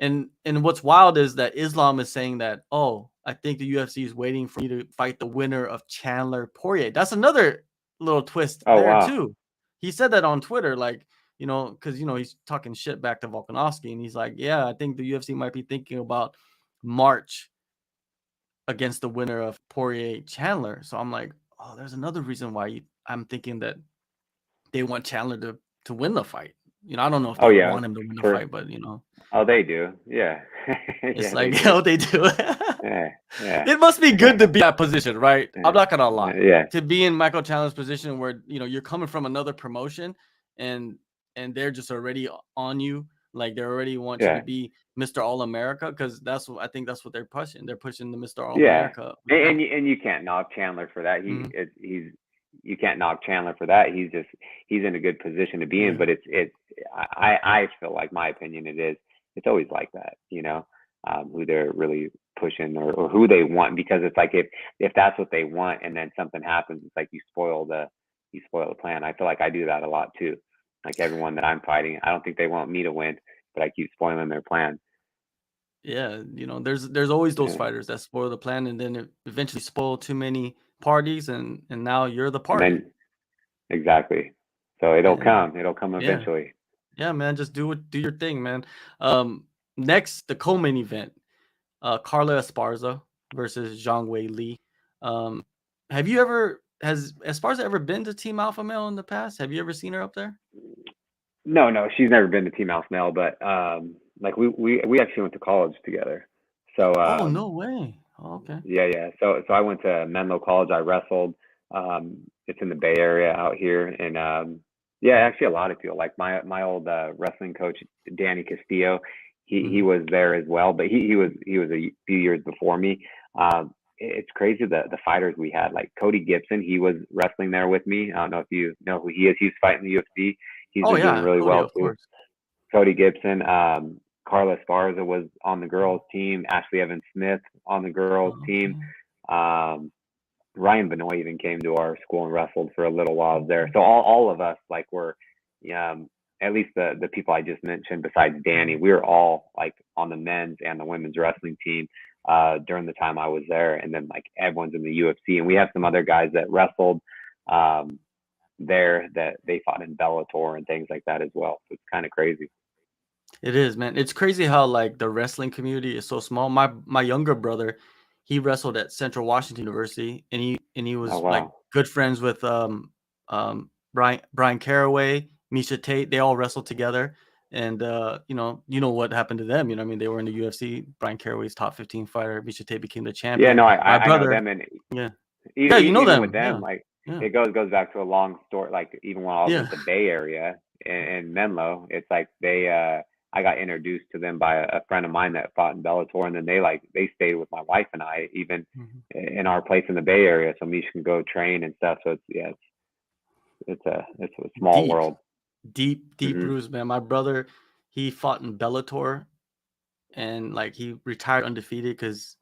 And what's wild is that Islam is saying that, oh, I think the UFC is waiting for me to fight the winner of Chandler Poirier. That's another little twist too. He said that on Twitter, like, because he's talking shit back to Volkanovski, and he's like, yeah, I think the UFC might be thinking about March against the winner of Poirier Chandler. So I'm like, oh, there's another reason why I'm thinking that they want Chandler to win the fight. I don't know if they want him to win the fight, but Oh, they do. Yeah. It's like, they do. Yeah. It must be good to be in that position, right? I'm not gonna lie. Yeah. To be in Michael Chandler's position where you're coming from another promotion, and they're just already on you, like they already want you to be Mr. All America, because I think that's what they're pushing. They're pushing the Mr. All America. And you can't knock Chandler for that. You can't knock Chandler for that. He's in a good position to be in, but I feel like, my opinion, it's always like that, who they're really pushing, or who they want, because it's like, if that's what they want and then something happens, it's like you spoil the plan. I feel like I do that a lot too. Like, everyone that I'm fighting, I don't think they want me to win, but I keep spoiling their plan. Yeah, there's always those fighters that spoil the plan, and then eventually spoil too many parties, and now you're the party. Exactly. So it'll come eventually. Yeah, man, just do your thing, man. Next, the co-main event, Carla Esparza versus Zhang Wei Li. Has Esparza ever been to Team Alpha Male in the past? Have you ever seen her up there? No, she's never been to Team Alpha Male, but like we actually went to college together. So oh, no way. Oh, okay. Yeah. So I went to Menlo College. I wrestled. It's in the Bay Area out here, and actually a lot of people, like my old wrestling coach, Danny Castillo. He was there as well, but he was a few years before me. It's crazy the fighters we had, like Cody Gibson. He was wrestling there with me. I don't know if you know who he is. He's fighting the UFC. He's been doing really well too. Cody Gibson. Carla Esparza was on the girls' team. Ashley Evans Smith on the girls' team. Ryan Benoit even came to our school and wrestled for a little while there. So all of us, like, were at least the people I just mentioned, besides Danny, we were all like on the men's and the women's wrestling team during the time I was there, and then like everyone's in the UFC, and we have some other guys that wrestled there that they fought in Bellator and things like that as well. So it's kind of crazy. It is, man. It's crazy how like the wrestling community is so small. My younger brother, he wrestled at Central Washington University, and he Oh was like wow. good friends with Brian Caraway, Misha Tate. They all wrestled together, and you know what happened to them. You know, what I mean, they were in the UFC. Brian Caraway's top 15 fighter. Misha Tate became the Yeah, champion. no, My I know brother, them, and yeah, yeah, you know even with them, them, yeah, like yeah, it goes back to a long story. Like even when I was yeah. at the Bay Area in Menlo, it's like they I got introduced to them by a friend of mine that fought in Bellator, and then they stayed with my wife and I even Mhm. in our place in the Bay Area, so Misha can go train and stuff. So it's a small Deep, world. deep Hmm. roots, man. My brother, he fought in Bellator, and like he retired undefeated because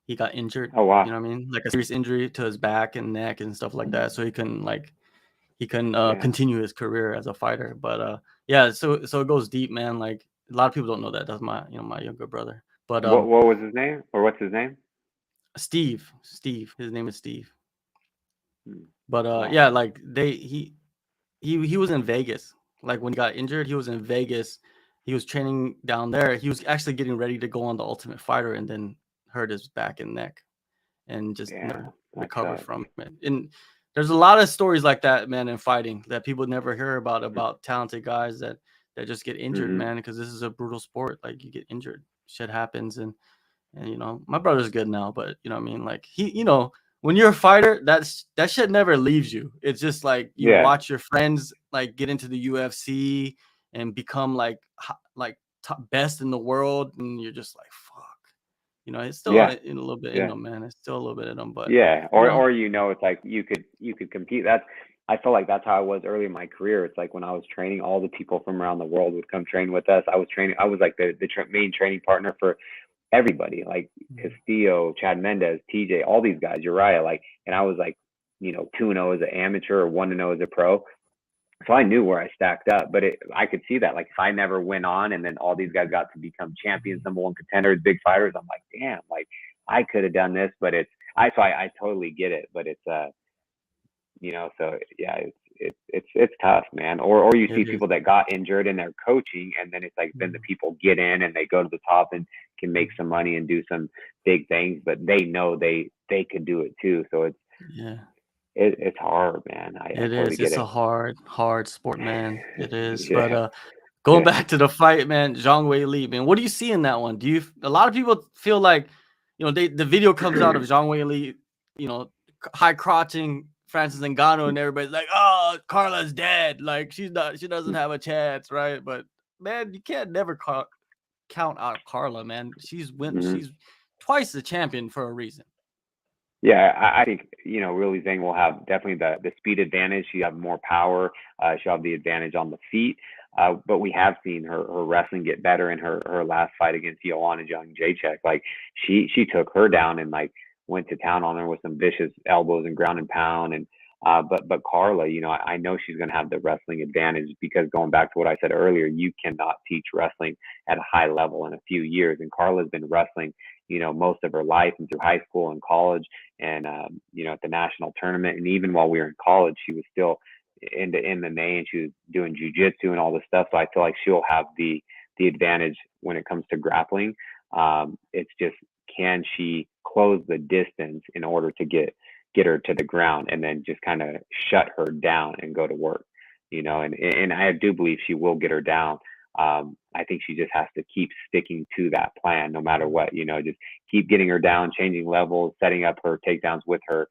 he got injured. Oh You wow. know what I mean? Like a serious injury to his back and neck and stuff like that. So he couldn't Yeah. continue his career as a fighter. But yeah, so it goes deep, man. Like a lot of people don't know that. That's my younger brother. But What was his name, or what's his name? Steve, his name is Steve. Hmm. But Wow. yeah, like he was in Vegas. Like when he got injured, he was in Vegas. He was training down there. He was actually getting ready to go on the Ultimate Fighter, and then hurt his back and neck, and just Yeah, never that recovered sucks. from it. And there's a lot of stories like that, man, in fighting that people never hear about talented guys that just get injured, Hmm. man, because this is a brutal sport. Like you get injured, shit happens, and my brother's good now, but you know what I mean? Like when you're a fighter, that shit never leaves you. It's just like you Yeah. watch your friends like get into the UFC and become like top best in the world, and you're just like, fuck. It's still Yeah. in a little bit in Yeah. them, man. It's still a little bit in them, but Yeah, you know, it's like you could compete. I felt like that's how I was early in my career. It's like when I was training, all the people from around the world would come train with us. I was like the main training partner for everybody, like Mhm. Castillo, Chad Mendez, TJ, all these guys, Uriah, like, and I was like, 2-0 as an amateur or 1-0 as a pro. So I knew where I stacked up, but I could see that. Like if I never went on and then all these guys got to become champions, number one contenders, big fighters, I'm like, damn, like I could have done this, but I totally get it, but so yeah, it's tough, man. Or you see It is. people that got injured and they're coaching, and then it's like then the Mhm. people get in and they go to the top and can make Mhm. some money and do some big things, but they know they could do it too. So Yeah. it's hard, man. I It totally is. get It's a it. hard sport, man. It is. But Yeah, going yeah. back to the fight, man, Zhang Wei Li, man, what do you see in that one? A lot of people feel like, the video comes out of Zhang Wei Li, high crotching Francis Ngannou, and everybody's like, oh, Carla's dead. Like she doesn't have a chance, right? But man, you can't never count out Carla, man. Mhm. She's twice the champion for a reason. Yeah, I think really Zhang will have definitely the speed advantage. She'll have more power. She'll have the advantage on the feet. But we have seen her wrestling get better in her last fight against Joanna Jędrzejczyk. Like she took her down and like went to town on her with some vicious elbows and ground and pound. And but Carla, I know she's going to have the wrestling advantage because going back to what I said earlier, you cannot teach wrestling at a high level in a few years. And Carla's been wrestling most of her life and through high school and college and at the national tournament, and even while we were in college, she was still into MMA and she was doing jujitsu and all this stuff. So I feel like she'll have the advantage when it comes to grappling. It's just can she close the distance in order to get her to the ground and then just kind of shut her down and go to work, and I do believe she will get her down. I think she just has to keep sticking to that plan no matter what, just keep getting her down, changing levels, setting up her takedowns with her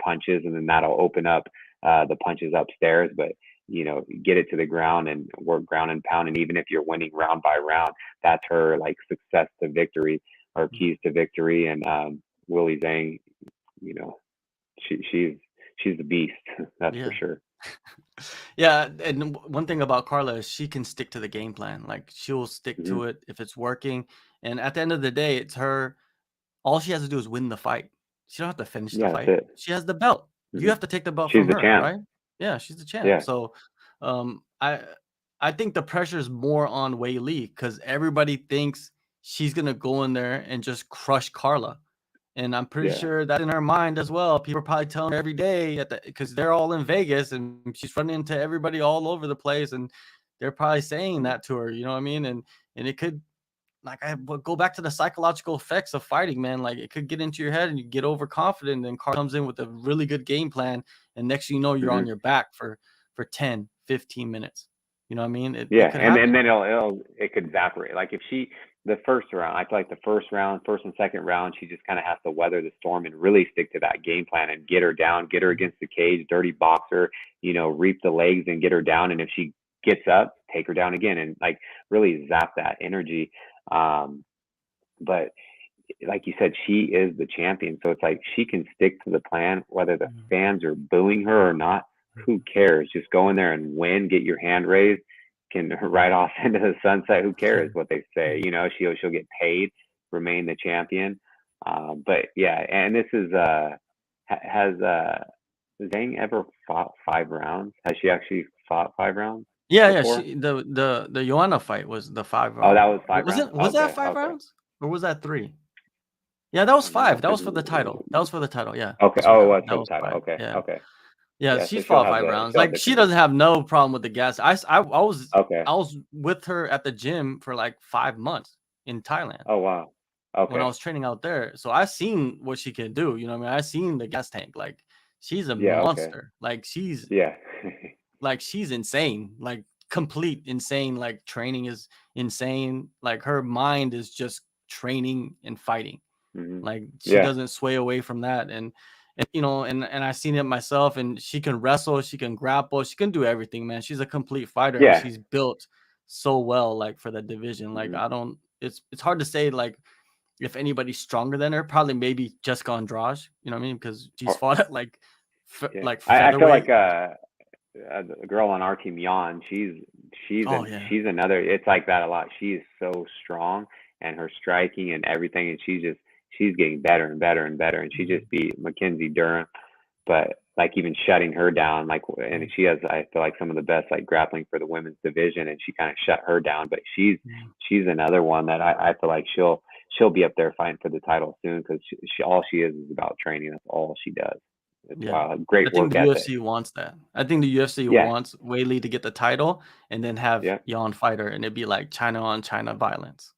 punches, and then that'll open up the punches upstairs. But get it to the ground and work ground and pound. And even if you're winning round by round, that's her like success to victory or keys to victory. And Willie Zhang, you know, she's the beast, that's for Yeah. sure. Yeah, and one thing about Carla is she can stick to the game plan. Like she'll stick Hmm. to it if it's working. And at the end of the day, it's her. All she has to do is win the fight. She don't have to finish the Yeah, that's fight. it. She has the belt. You Hmm. have to take the belt She's from the her, champ. right? Yeah, she's the champ. Yeah. So, I I think the pressure is more on Wei Li because everybody thinks she's gonna go in there and just crush Carla. And I'm pretty Yeah. sure that's in her mind as well. People are probably telling her every day because they're all in Vegas and she's running into everybody all over the place, and they're probably saying that to her. You know what I mean? And it could, like, I would go back to the psychological effects of fighting, man. Like, it could get into your head and you get overconfident, and Carl comes in with a really good game plan, and next thing you know, you're on Mhm. your back for 10, 15 minutes. You know what I mean? It Yeah, could and happen. then it could evaporate. Like if she the first round, I feel like the first round, first and second round, she just kind of has to weather the storm and really stick to that game plan and get her down, get her against the cage, dirty boxer, reap the legs and get her down. And if she gets up, take her down again and like really zap that energy. But like you said, she is the champion. So it's like she can stick to the plan, whether the fans are booing her or not. Who cares? Just go in there and win, get your hand raised, can ride off into the sunset. Who cares what they say? She'll get paid, remain the champion. But yeah, and this is has Zhang ever fought 5 rounds? Has she actually fought 5 rounds Yeah. before? The Joanna fight was the Oh, that 5 round. was 5 rounds. Was that Okay, 5 rounds or was that 3? Yeah, that was I don't know 5. That because was for the title. That was for the title. Yeah, okay. that's what Oh, it happened. was for That the was title. 5. Okay, Yeah. okay. Yeah, Yeah, she so fought 5 rounds. she'll have Like, the she condition. doesn't have no problem with the gas. I Okay. was with her at the gym for like 5 months in Thailand Oh wow. when I Okay. was training out there. So I seen what she can do. You know what I mean? I seen the gas tank. Like, she's a Yeah. Okay. monster. Yeah. Like she's insane. Like, complete insane. Like, training is insane. Like, her mind is just training and fighting. hmm Like, she Yeah. doesn't sway away from that. And I seen it myself, and she can wrestle, she can grapple, she can do everything, man. She's a complete fighter, and Yeah. she's built so well, like, for the division. Like, hmm I don't it's hard to say, like, if anybody's stronger than her. Probably maybe Jessica Andrade, you know what I mean? Because she's Or, fought at like yeah. like I feel like featherweight. a girl on our team, Jan. Oh yeah. She's another. It's like that a lot. She is so strong, and her striking and everything, and she's getting better and better and better. And she just beat Mackenzie Durham, but like even shutting her down, like, and she has, I feel like, some of the best like grappling for the women's division, and she kind of shut her down. But she's another one that I feel like she'll be up there fighting for the title soon because she all she is about training. That's all she does. It's Yeah. wild. I Great think work the ethic. UFC wants that. I think the UFC Yeah. wants Weili to get the title and then have Yeah. Jan fight her, and it'd be like China on China violence.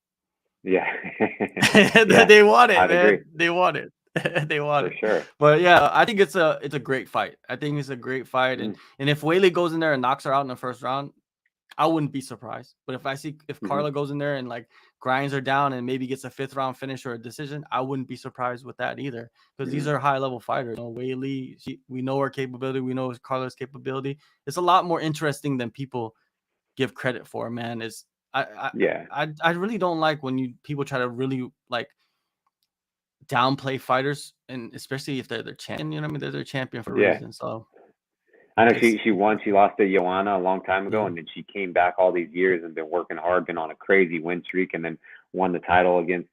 Yeah. Yeah. They want it, I'd agree man. They want it. They want for it. sure. But yeah, I think it's a great fight. I think it's a great fight, and Mm-hmm. if Weili goes in there and knocks her out in the first round, I wouldn't be surprised. But if Mm-hmm. Carla goes in there and like grinds her down and maybe gets a 5th round finish or a decision, I wouldn't be surprised with that either. Because these Mm-hmm. are high level fighters. Wei Li, we know her capability. We know Carla's capability. It's a lot more interesting than people give credit for. Man, is I Yeah. I really don't like when people try to really like downplay fighters, and especially if they're their champion. You know what I mean? They're their champion for a Yeah. reason. So I know it's she won. She lost to Joanna a long time ago, yeah. and then she came back all these years and been working hard, been on a crazy win streak, and then won the title against,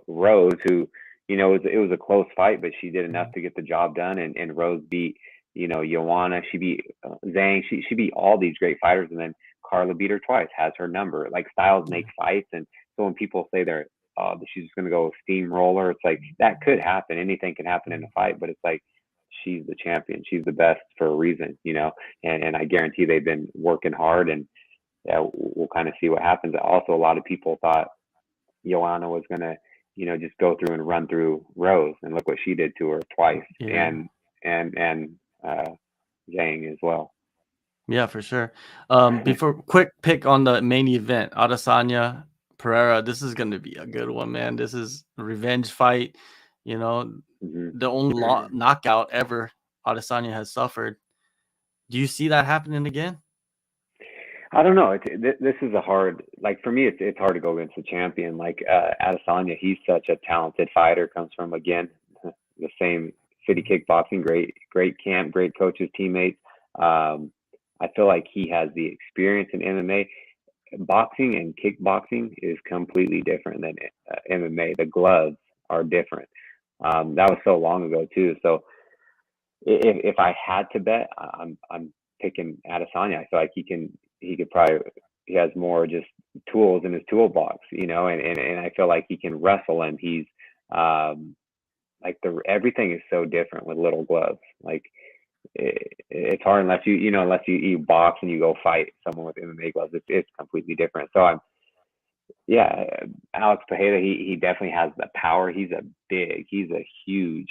Rose, who, it was a close fight, but she did enough to get the job done, and Rose beat, Joanna. She beat Zhang. She beat all these great fighters, and then Carla beat her twice. Has her number. Like styles make fights, and so when people say she's just gonna go steamroller, it's like that could happen. Anything can happen in a fight, but it's like she's the champion. She's the best for a reason, and I guarantee they've been working hard, and yeah, we'll kind of see what happens. Also, a lot of people thought Joanna was going to, just go through and run through Rose, and look what she did to her twice, Yeah. and Zhang as well. Yeah, for sure. Before quick pick on the main event, Adesanya Pereira. This is going to be a good one, man. This is a revenge fight. hmm The only knockout ever Adesanya has suffered. Do you see that happening again? I don't know. This is a hard, like for me, it's hard to go against the champion. Like Adesanya, he's such a talented fighter. Comes from, again, the same city kickboxing, great camp, great coaches, teammates. I feel like he has the experience in MMA. Boxing and kickboxing is completely different than MMA. The gloves are different. That was so long ago too. So if I had to bet, I'm picking Adesanya. I feel like he has more just tools in his toolbox, you know, and I feel like he can wrestle, and he's like everything is so different with little gloves. Like it's hard unless you box and you go fight someone with MMA gloves. It's completely different. So yeah, Alex Pereira, he definitely has the power. He's a huge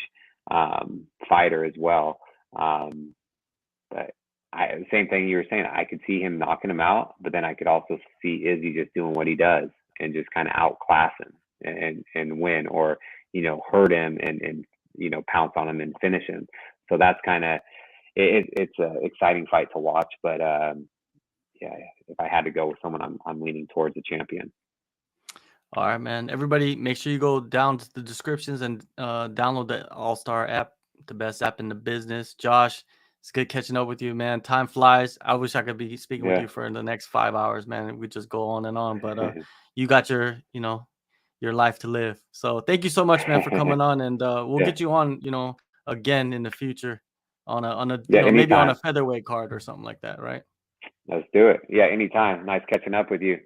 fighter as well. But same thing you were saying. I could see him knocking him out, but then I could also see Izzy just doing what he does and just kind of outclass him and win, or hurt him and pounce on him and finish him. So that's kind of it's an exciting fight to watch. But yeah, if I had to go with someone, I'm leaning towards the champion. All right, man. Everybody, make sure you go down to the descriptions and download the AllStar app, the best app in the business. Josh, it's good catching up with you, man. Time flies. I wish I could be speaking with you for the next 5 hours, man. We just go on and on, but you got your life to live. So thank you so much, man, for coming on, and we'll get you on, again in the future on a maybe on a featherweight card or something like that, right? Let's do it. Yeah, anytime. Nice catching up with you.